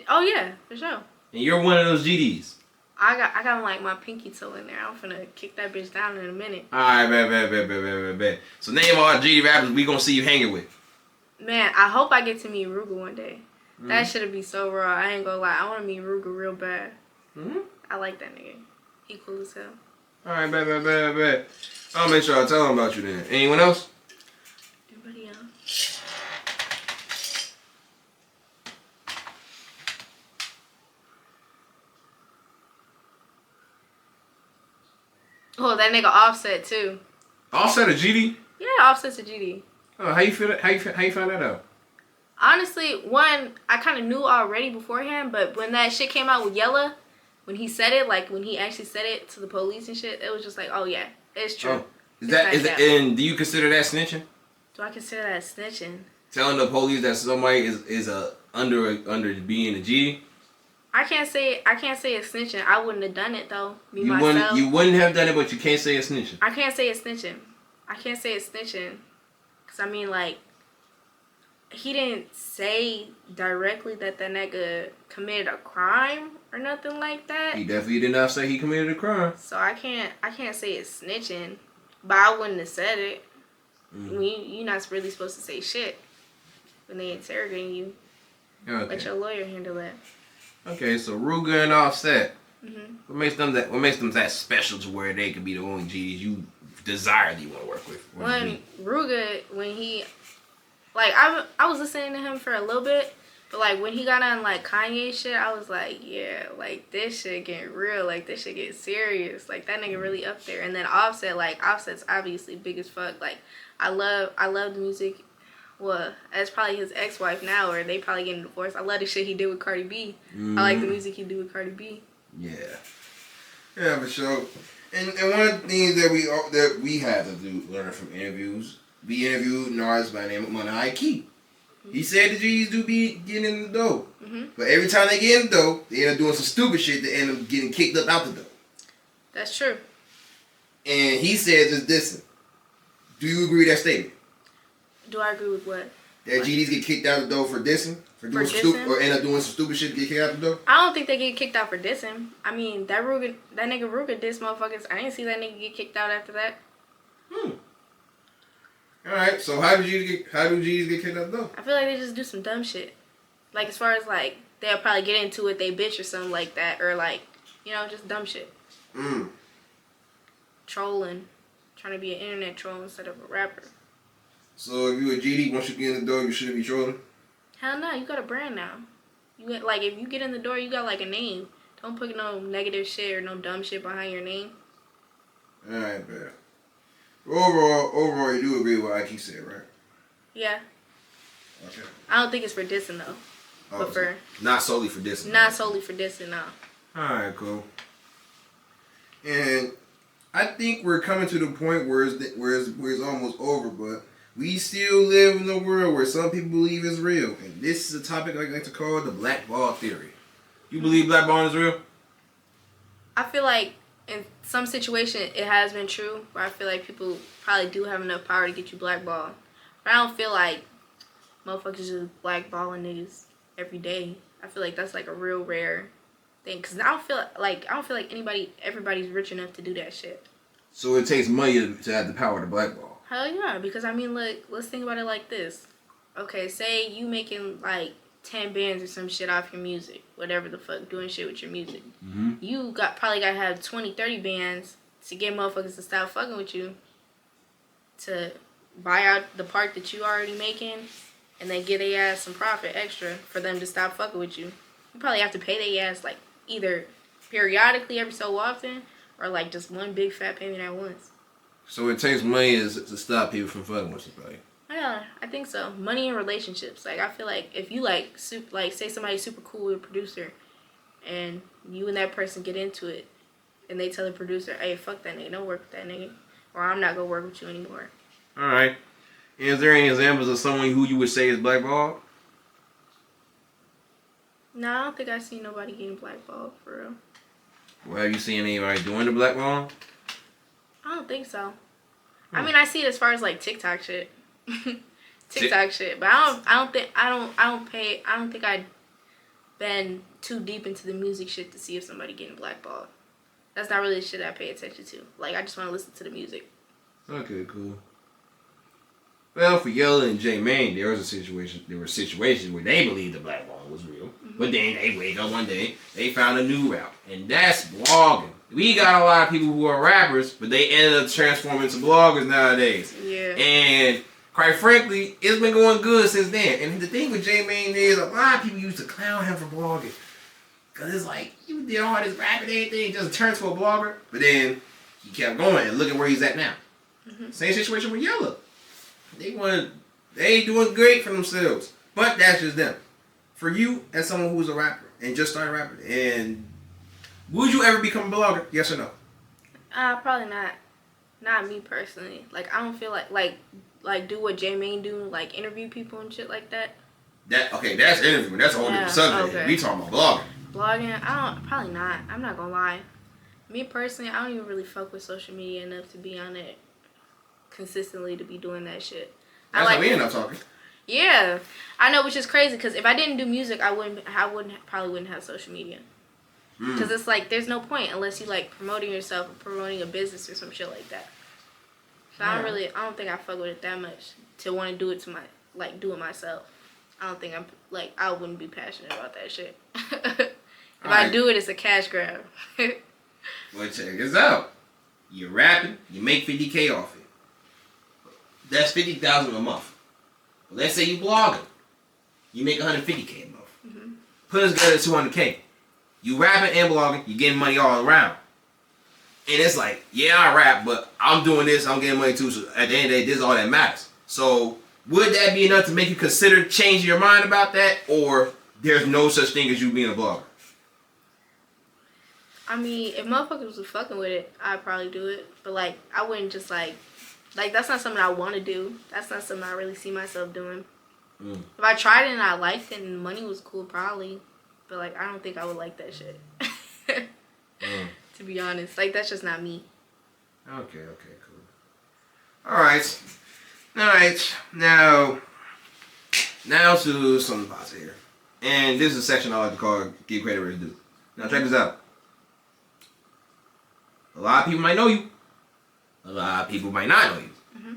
Oh yeah, for sure. And you're one of those GDs. I got like my pinky toe in there. I'm finna kick that bitch down in a minute. Alright, bet. So name all GD rappers we gonna see you hanging with. Man, I hope I get to meet Rooga one day. That shit'll be so raw. I ain't gonna lie. I wanna meet Rooga real bad. I like that nigga. He cool as hell. Alright, bet. I'll make sure I tell him about you then. Anyone else? Anybody else? Oh, that nigga Offset too. Offset a GD? Yeah, Offset's a GD. Oh, how you feel? How you found that out? Honestly, one, I kind of knew already beforehand, but when that shit came out with Yella, when he said it, like when he actually said it to the police and shit, it was just like, oh yeah, it's true. Oh. Is it? And do you consider that snitching? Do I consider that snitching? Telling the police that somebody is under being a GD? I can't say it's snitching. I wouldn't have done it though. Myself. You wouldn't have done it, but you can't say it's snitching. I can't say it's snitching. Cause I mean, like, he didn't say directly that nigga committed a crime or nothing like that. He definitely did not say he committed a crime. So I can't say it's snitching, but I wouldn't have said it. You're not really supposed to say shit when they interrogating you. Okay. Let your lawyer handle that. Okay, so Rooga and Offset. Mm-hmm. What makes them that special to where they could be the only GDs you desire that you want to work with? When Rooga, when he, like, I was listening to him for a little bit, but like when he got on like Kanye shit, I was like, yeah, like this shit getting real, like this shit getting serious, like that nigga really up there. And then Offset, like Offset's obviously big as fuck. Like I love the music. Well, as probably his ex-wife now, or they probably getting divorced. I love the shit he did with Cardi B. I like the music he did with Cardi B. Yeah, for sure. And one of the things that we have to do, learn from interviews. We interviewed an artist by the name of Money Key. He said the G's do be getting in the dough, but every time they get in the dough, they end up doing some stupid shit that end up getting kicked up out the dough. That's true. And he said just dissing. Do you agree with that statement? Do I agree with what? That GDs get kicked out the door for dissing? For doing some stupid, or end up doing some stupid shit to get kicked out the door? I don't think they get kicked out for dissing. I mean, that nigga Rooga diss motherfuckers. I didn't see that nigga get kicked out after that. Alright, so how do GDs get kicked out the door? I feel like they just do some dumb shit. Like, as far as, like, they'll probably get into it, they bitch or something like that. Or, like, you know, just dumb shit. Trolling. Trying to be an internet troll instead of a rapper. So if you a GD, once you get in the door, you shouldn't be trolling? Hell no, you got a brand now. You get, like, if you get in the door, you got like a name. Don't put no negative shit or no dumb shit behind your name. Alright, man. Overall, you do agree with what Ike said, right? Yeah. Okay. I don't think it's for dissing though. But for not solely for dissing. Not solely for dissing, no. Alright, cool. And I think we're coming to the point where it's almost over, but we still live in a world where some people believe it's real. And this is a topic I like to call the black ball theory. You believe black ball is real? I feel like in some situation it has been true, where I feel like people probably do have enough power to get you blackballed. But I don't feel like motherfuckers just blackballing niggas every day. I feel like that's like a real rare thing, cause I don't feel like everybody's rich enough to do that shit. So it takes money to have the power to blackball. Hell yeah, because I mean, look, let's think about it like this. Okay, say you making like 10 bands or some shit off your music, whatever the fuck, doing shit with your music. You probably gotta have 20, 30 bands to get motherfuckers to stop fucking with you, to buy out the part that you already making, and then give their ass some profit extra for them to stop fucking with you. You probably have to pay their ass like either periodically every so often, or like just one big fat payment at once. So it takes money to stop people from fucking with somebody. Yeah, I think so. Money and relationships. Like, I feel like if you say somebody's super cool with a producer, and you and that person get into it, and they tell the producer, hey, fuck that nigga, don't work with that nigga, or I'm not gonna work with you anymore. Alright. Is there any examples of someone who you would say is blackballed? No, I don't think I've seen nobody getting blackballed, for real. Well, have you seen anybody doing the blackball? I don't think so. I mean, I see it as far as like TikTok shit. TikTok shit, but I don't think I'd been too deep into the music shit to see if somebody getting blackballed. That's not really the shit I pay attention to. Like, I just want to listen to the music. Okay, cool. Well, for Yella and J Mane, there were situations where they believed the blackball was real, but then they wake up one day, they found a new route, and that's blogging. We got a lot of people who are rappers, but they ended up transforming into bloggers nowadays. Yeah. And quite frankly, it's been going good since then. And the thing with J Mane is, a lot of people used to clown him for blogging. Because it's like, you did all this rapping and everything, just turned to a blogger. But then, he kept going, and look at where he's at now. Same situation with Yella. They doing great for themselves. But that's just them. For you, as someone who's a rapper, and just started rapping, and would you ever become a blogger? Yes or no? Probably not. Not me personally. Like, I don't feel like do what J Mane do, like interview people and shit like that. Okay, that's interviewing. That's a whole different subject. Okay. We talking about blogging. Blogging, probably not. I'm not gonna lie. Me personally, I don't even really fuck with social media enough to be on it consistently to be doing that shit. That's how we end up talking. Yeah, I know, which is crazy because if I didn't do music, I probably wouldn't have social media. Because it's like there's no point unless you like promoting yourself or promoting a business or some shit like that. So I don't think I fuck with it that much to want to do it do it myself. I don't think I wouldn't be passionate about that shit. If I do it, it's a cash grab. Well, check this out. You're rapping, you make 50K off it. That's $50,000 a month. But let's say you blogging, you make 150K a month. Mm-hmm. Put us together 200K. You rapping and blogging, you getting money all around. And it's like, yeah, I rap, but I'm doing this, I'm getting money too. So at the end of the day, this is all that matters. So would that be enough to make you consider changing your mind about that, or there's no such thing as you being a blogger? I mean, if motherfuckers was fucking with it, I'd probably do it. But, like, I wouldn't just, like, that's not something I want to do. That's not something I really see myself doing. If I tried it and I liked it and money was cool, probably. But, like, I don't think I would like that shit. To be honest. Like, that's just not me. Okay, cool. Alright. Now to some positive here. And this is a section I like to call give credit where it's due. Now check this out. A lot of people might know you. A lot of people might not know you. Mm-hmm.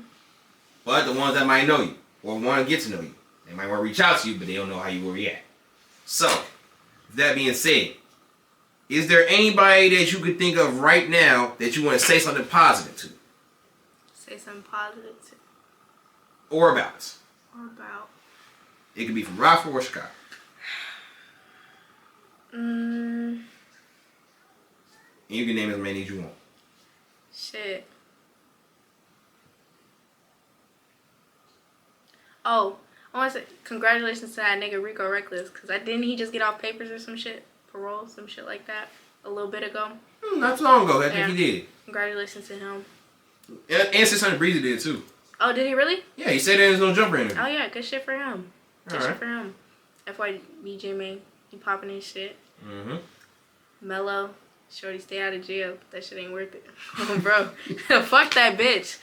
But the ones that might know you or want to get to know you, they might want to reach out to you, but they don't know how you will react. So, with that being said, is there anybody that you could think of right now that you want to say something positive to? Say something positive to? Or about? Or about? It could be from Rockford or Chicago. And you can name as many as you want. Shit. Oh, I want to say congratulations to that nigga Rico Recklezz, because didn't he just get off papers or some shit? Parole, some shit like that, a little bit ago? Not too long ago, I think he did. Congratulations to him. And 600 Breezy did too. Oh, did he really? Yeah, he said that in his no jumper interview. Oh yeah, good shit for him. Good shit for him. FYBG man, he popping his shit. Mm-hmm. Mello. Shorty, stay out of jail. That shit ain't worth it. Oh, bro. Fuck that bitch.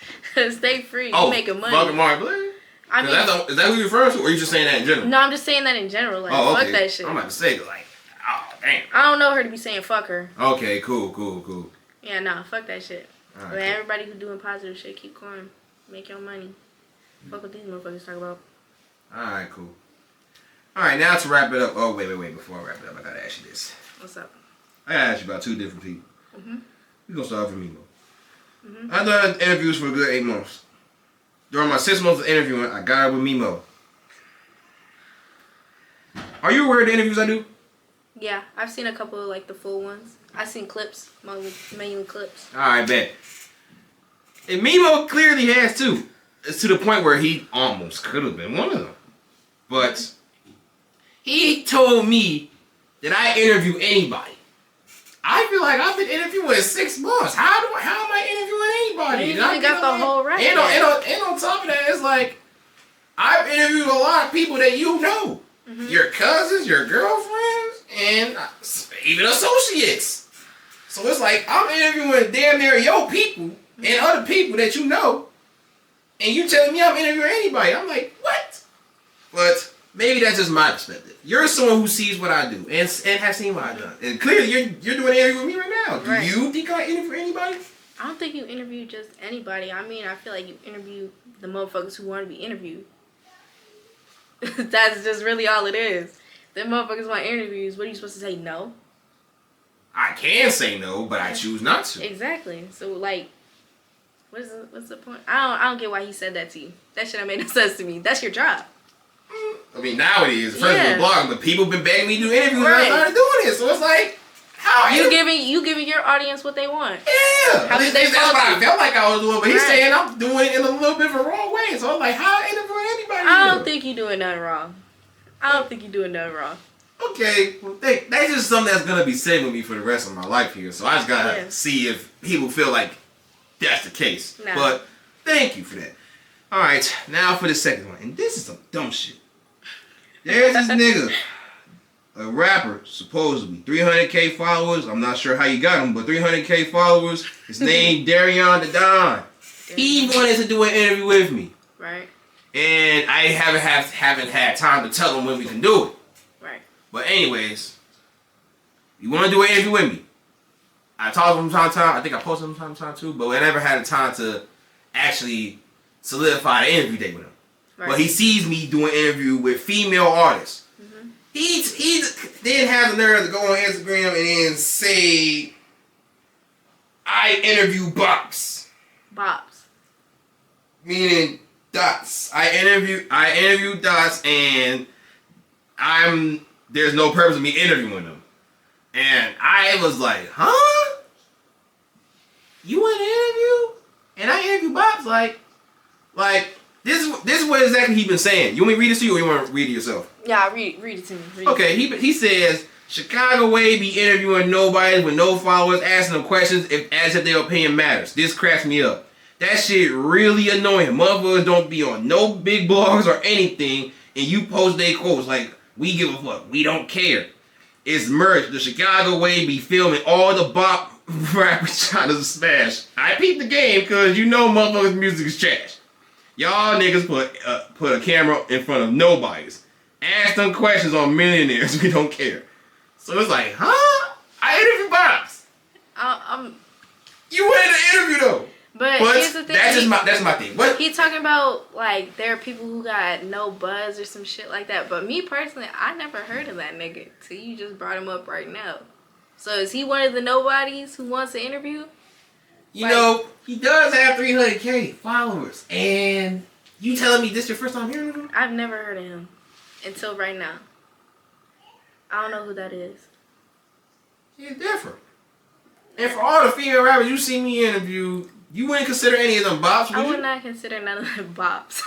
Stay free. You making money. Fucking Mark Blair? I mean, is that who you're referring to, or are you just saying that in general? No, I'm just saying that in general. Like, fuck that shit. I'm about to say, like, oh, damn. I don't know her to be saying fuck her. Okay, cool. Yeah, nah, fuck that shit. Right, but everybody who doing positive shit, keep going. Make your money. Fuck what these motherfuckers talk about. Alright, cool. Alright, now to wrap it up. Oh, wait. Before I wrap it up, I gotta ask you this. What's up? I gotta ask you about two different people. We're gonna start with Mimo. I've done interviews for a good 8 months. During my 6 months of interviewing, I got it with Mimo. Are you aware of the interviews I do? Yeah, I've seen a couple of like the full ones. I've seen clips, mainly clips. Alright, bet. And Mimo clearly has too. It's to the point where he almost could have been one of them. But he told me that I interview anybody. I feel like I've been interviewing in 6 months. How am I interviewing anybody? You really got the whole right. And on top of that, it's like I've interviewed a lot of people that you know. Your cousins, your girlfriends, and even associates. So it's like I'm interviewing damn near your people and other people that you know, and you telling me I'm interviewing anybody. I'm like, what? But maybe that's just my perspective. You're someone who sees what I do and has seen what I've done. And clearly you're doing an interview with me right now. Do you think I interview anybody? I don't think you interview just anybody. I mean, I feel like you interview the motherfuckers who want to be interviewed. That's just really all it is. Them motherfuckers want interviews. What are you supposed to say? No? I can say no, but I choose not to. Exactly. So, like, what's the point? I don't get why he said that to you. That shit made no sense to me. That's your job. I mean, nowadays, first it was blogging, but people been begging me to do interviews and I started doing it. So it's like, how you giving your audience what they want. Yeah. How did they that's what I felt like I was doing, but he's saying I'm doing it in a little bit of a wrong way. So I'm like, how interview anybody? I don't think you're doing nothing wrong. Okay, well, that's just something that's gonna be said with me for the rest of my life here. So I just gotta see if people feel like that's the case. Nah. But thank you for that. All right, now for the second one, and this is some dumb shit. There's this nigga, a rapper, supposedly 300K followers. I'm not sure how you got him, but 300K followers. His name Darion the Don. He wanted to do an interview with me. Right. And I haven't had time to tell them when we can do it. Right. But anyways, you want to do an interview with me? I talk to him from time to time. I think I posted him from time to time too. But I never had the time to actually solidify an interview date with him. Right. But he sees me do an interview with female artists. Mm-hmm. He then has the nerve to go on Instagram and then say, I interview Buckzz. Bops. Meaning Dots. I interview Dots, and there's no purpose of me interviewing them. And I was like, huh? You want to interview? And I interview Bops like this is what exactly he been saying. You want me to read this to you, or you want to read it yourself? Yeah, read it to me. Okay, he says Chicago way be interviewing nobody with no followers, asking them questions as if their opinion matters. This cracks me up. That shit really annoying. Motherfuckers don't be on no big blogs or anything, and you post their quotes like, we give a fuck, we don't care. It's merch. The Chicago way be filming all the bop rappers trying to smash. I peep the game because you know motherfuckers' music is trash. Y'all niggas put a camera in front of nobody's. Ask them questions on millionaires, we don't care. So it's like, huh? I interview Bops. You went in the interview though. But here's the thing. That's my thing. What? He talking about like there are people who got no buzz or some shit like that. But me personally, I never heard of that nigga till you just brought him up right now. So is he one of the nobodies who wants to interview? You know, he does have 300K followers, and you telling me this your first time hearing of him? I've never heard of him until right now. I don't know who that is. He's different. And for all the female rappers you see me interview, you wouldn't consider any of them bops, would you? I would not consider none of them bops.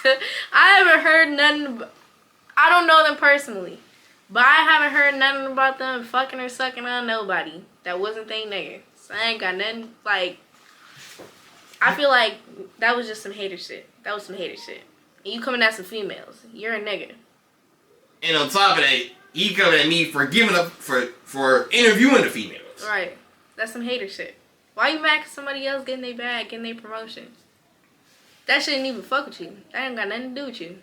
I haven't heard none. I don't know them personally, but I haven't heard nothing about them fucking or sucking on nobody that wasn't they nigga. So I ain't got nothing like. I feel like that was just some hater shit. That was some hater shit. And you coming at some females. You're a nigga. And on top of that, he coming at me for giving up for interviewing the females. Right. That's some hater shit. Why you mad at somebody else getting their bag, getting their promotion? That shouldn't even fuck with you. That ain't got nothing to do with you.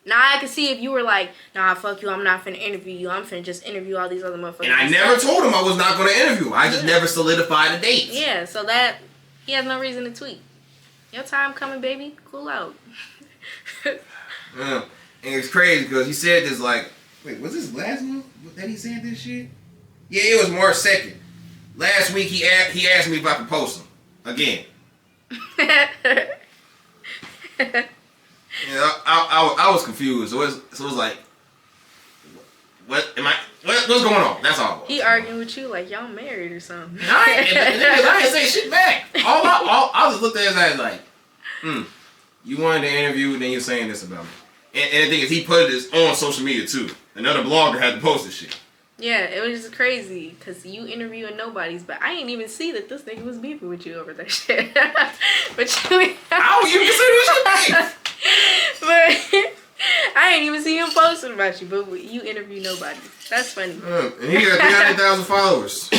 Now I can see if you were like, nah, fuck you, I'm not finna interview you. I'm finna just interview all these other motherfuckers. And I never told him I was not gonna interview. I just never solidified the dates. Yeah, so that he has no reason to tweet. Your time coming, baby. Cool out. Yeah. And it's crazy because he said this like, wait, was this last month that he said this shit? Yeah, it was March 2nd. Last week he asked me if I could post them again. Yeah, I was confused. So it was like, what's going on? That's all. He arguing with you like y'all married or something. I ain't say shit back. I just looked at his eyes like, you wanted to interview and then you're saying this about me. And the thing is, he put this on social media too. Another blogger had to post this shit. Yeah, it was just crazy because you interviewing nobodies, but I didn't even see that this nigga was beefing with you over that shit. But you, I don't even consider this shit beef. But I ain't even see him posting about you, but you interview nobody. That's funny. And he got 300,000 followers.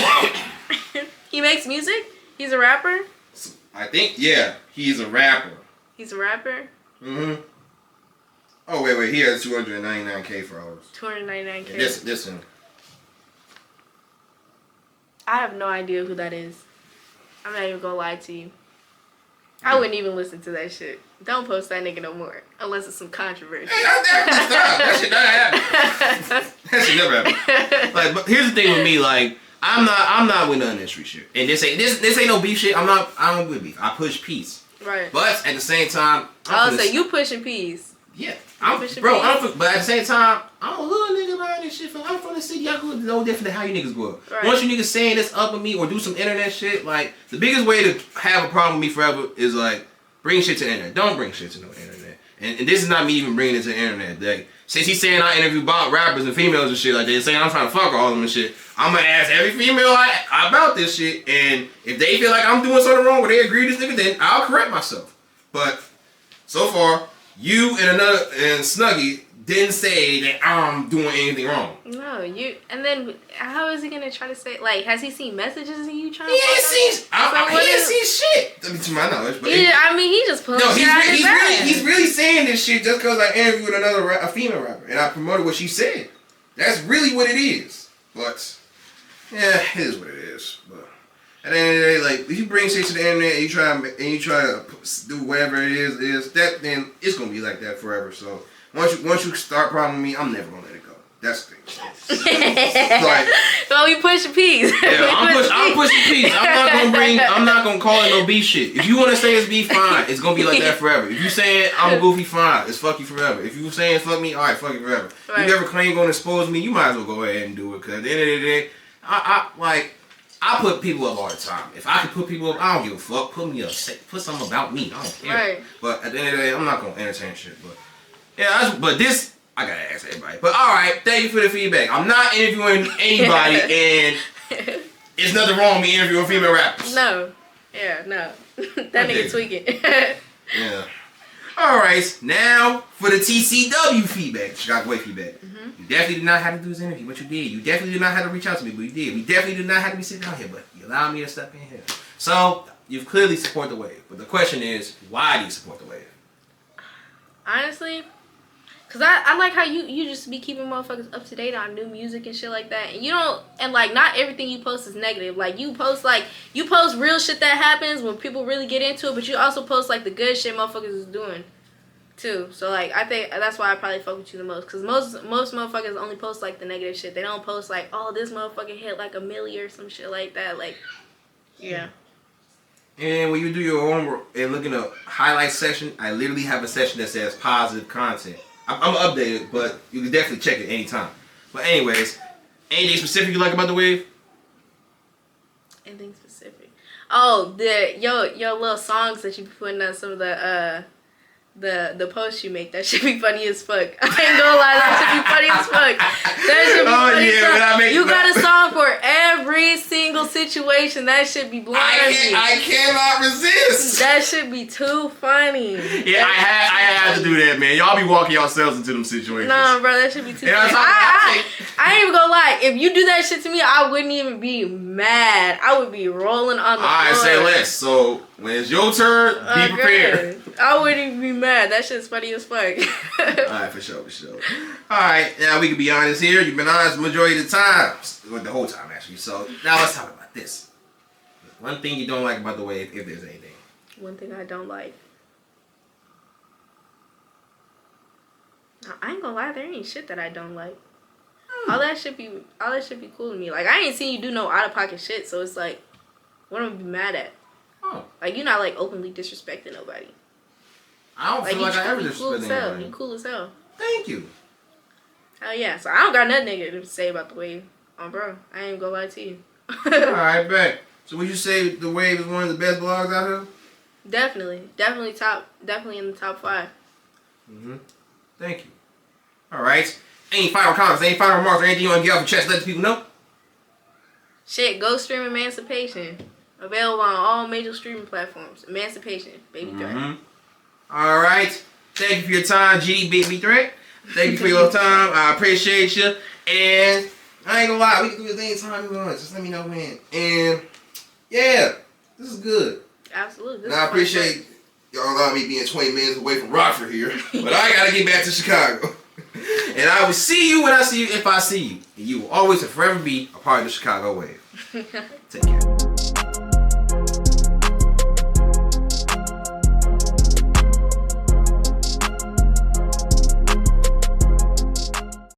He makes music? He's a rapper? I think, yeah, he's a rapper. He's a rapper? Mm-hmm. Oh, wait, he has 299K followers. 299K? Yeah, this one. I have no idea who that is. I'm not even gonna lie to you. I wouldn't even listen to that shit. Don't post that nigga no more. Unless it's some controversy. Hey, that shit never happen. That shit never happen. Like, but here's the thing with me, like, I'm not with none of this street shit. And this ain't no beef shit. I don't with beef. I push peace. Right. But at the same time, so you pushing peace. Yeah. But at the same time, I'm a little nigga about this shit. I'm from the city. Y'all go no different than how you niggas go up. Right. Once you niggas saying this up with me or do some internet shit, like, the biggest way to have a problem with me forever is, like, bring shit to the internet. Don't bring shit to no internet. And this is not me even bringing it to the internet. Like, since he's saying I interview rappers and females and shit like that, saying I'm trying to fuck all of them and shit, I'm gonna ask every female about this shit, and if they feel like I'm doing something wrong or they agree with this nigga, then I'll correct myself. But so far, you and Snuggie didn't say that I'm doing anything wrong. No, and then how is he gonna try to say, like, has he seen messages of you trying to? He ain't seen shit. I mean, to my knowledge, but he just pulling shit out of his ass. He's really saying saying this shit just because I interviewed a female rapper and I promoted what she said. That's really what it is. But yeah, it is what it is. But at the end of the day, like if you bring shit to the internet and you try to do whatever it is that then it's gonna be like that forever. So once you start probleming me, I'm never gonna let it go. That's the thing. Like, well, we push the peace. Yeah, I'm pushing peace. I'm not gonna call it no beef shit. If you wanna say it's beef, fine. It's gonna be like that forever. If you saying I'm a goofy, fine. It's fuck you forever. If you saying fuck me, alright, fuck you forever. Right. You never claim gonna expose me, you might as well go ahead and do it. Cause at the end of the day, I put people up all the time. If I can put people up, I don't give a fuck. Put me up. Put something about me. I don't care. Right. But at the end of the day, I'm not gonna entertain shit. But yeah, but this. I gotta ask everybody. But alright, thank you for the feedback. I'm not interviewing anybody and there's nothing wrong with me interviewing female rappers. No. Yeah, no. That nigga tweaking. Yeah. Alright, now for the TCW feedback, Chicago Way feedback. You definitely did not have to do this interview, but you did. You definitely did not have to reach out to me, but you did. We definitely did not have to be sitting out here, but you allowed me to step in here. So, you've clearly support the wave. But the question is, why do you support the wave? Honestly, cause I like how you just be keeping motherfuckers up to date on new music and shit like that, and you don't, and like not everything you post is negative. Like you post real shit that happens when people really get into it, but you also post like the good shit motherfuckers is doing too. So like I think that's why I probably fuck with you the most, cause most motherfuckers only post like the negative shit. They don't post like, oh, this motherfucker hit like 1 million or some shit like that. Like, yeah. And when you do your homework and look in the highlight section, I literally have a section that says positive content. I'm updated, but you can definitely check it anytime. But anyways, anything specific you like about the wave? Anything specific? Oh, your little songs that you be putting on some of the posts you make. That should be funny as fuck. I ain't gonna lie, that should be funny as fuck. That should be funny as fuck. You got a song for every single situation. That should be blowing me. I cannot resist. That should be too funny. Yeah, I had to do that, man. Y'all be walking yourselves into them situations. Nah, bro, that should be too funny. I ain't even gonna lie. If you do that shit to me, I wouldn't even be mad. I would be rolling on the floor. Alright, say less. So when it's your turn, be prepared. I wouldn't even be mad. That shit's funny as fuck. Alright, for sure. Alright, now we can be honest here. You've been honest the majority of the time. Well, the whole time, actually. So now let's talk about this. One thing you don't like about the wave, if there's anything. One thing I don't like. I ain't gonna lie, there ain't shit that I don't like. All that should be cool to me. Like, I ain't seen you do no out of pocket shit, so it's like, what am I gonna be mad at? Oh. Like, you're not like openly disrespecting nobody. I don't feel like I ever disrespect anybody. You cool as hell. Thank you. Hell yeah. So I don't got nothing negative to say about the wave. Bro, I ain't gonna lie to you. Alright, bet. So would you say the wave is one of the best blogs out here? Definitely in the top 5. Thank you. Alright. Any final comments, any final remarks, or anything you want to get off your chest, let the people know? Shit, go stream Emancipation. Available on all major streaming platforms. Emancipation, baby threat. Alright. Thank you for your time, GD Baby Threat. Thank you for your time. I appreciate you. And I ain't gonna lie, we can do this anytime you want. Just let me know when. And yeah, this is good. Absolutely. And I appreciate y'all allowing me being 20 minutes away from Rockford here. But I gotta get back to Chicago. And I will see you when I see you, if I see you. And you will always and forever be a part of the Chicago wave. Take care.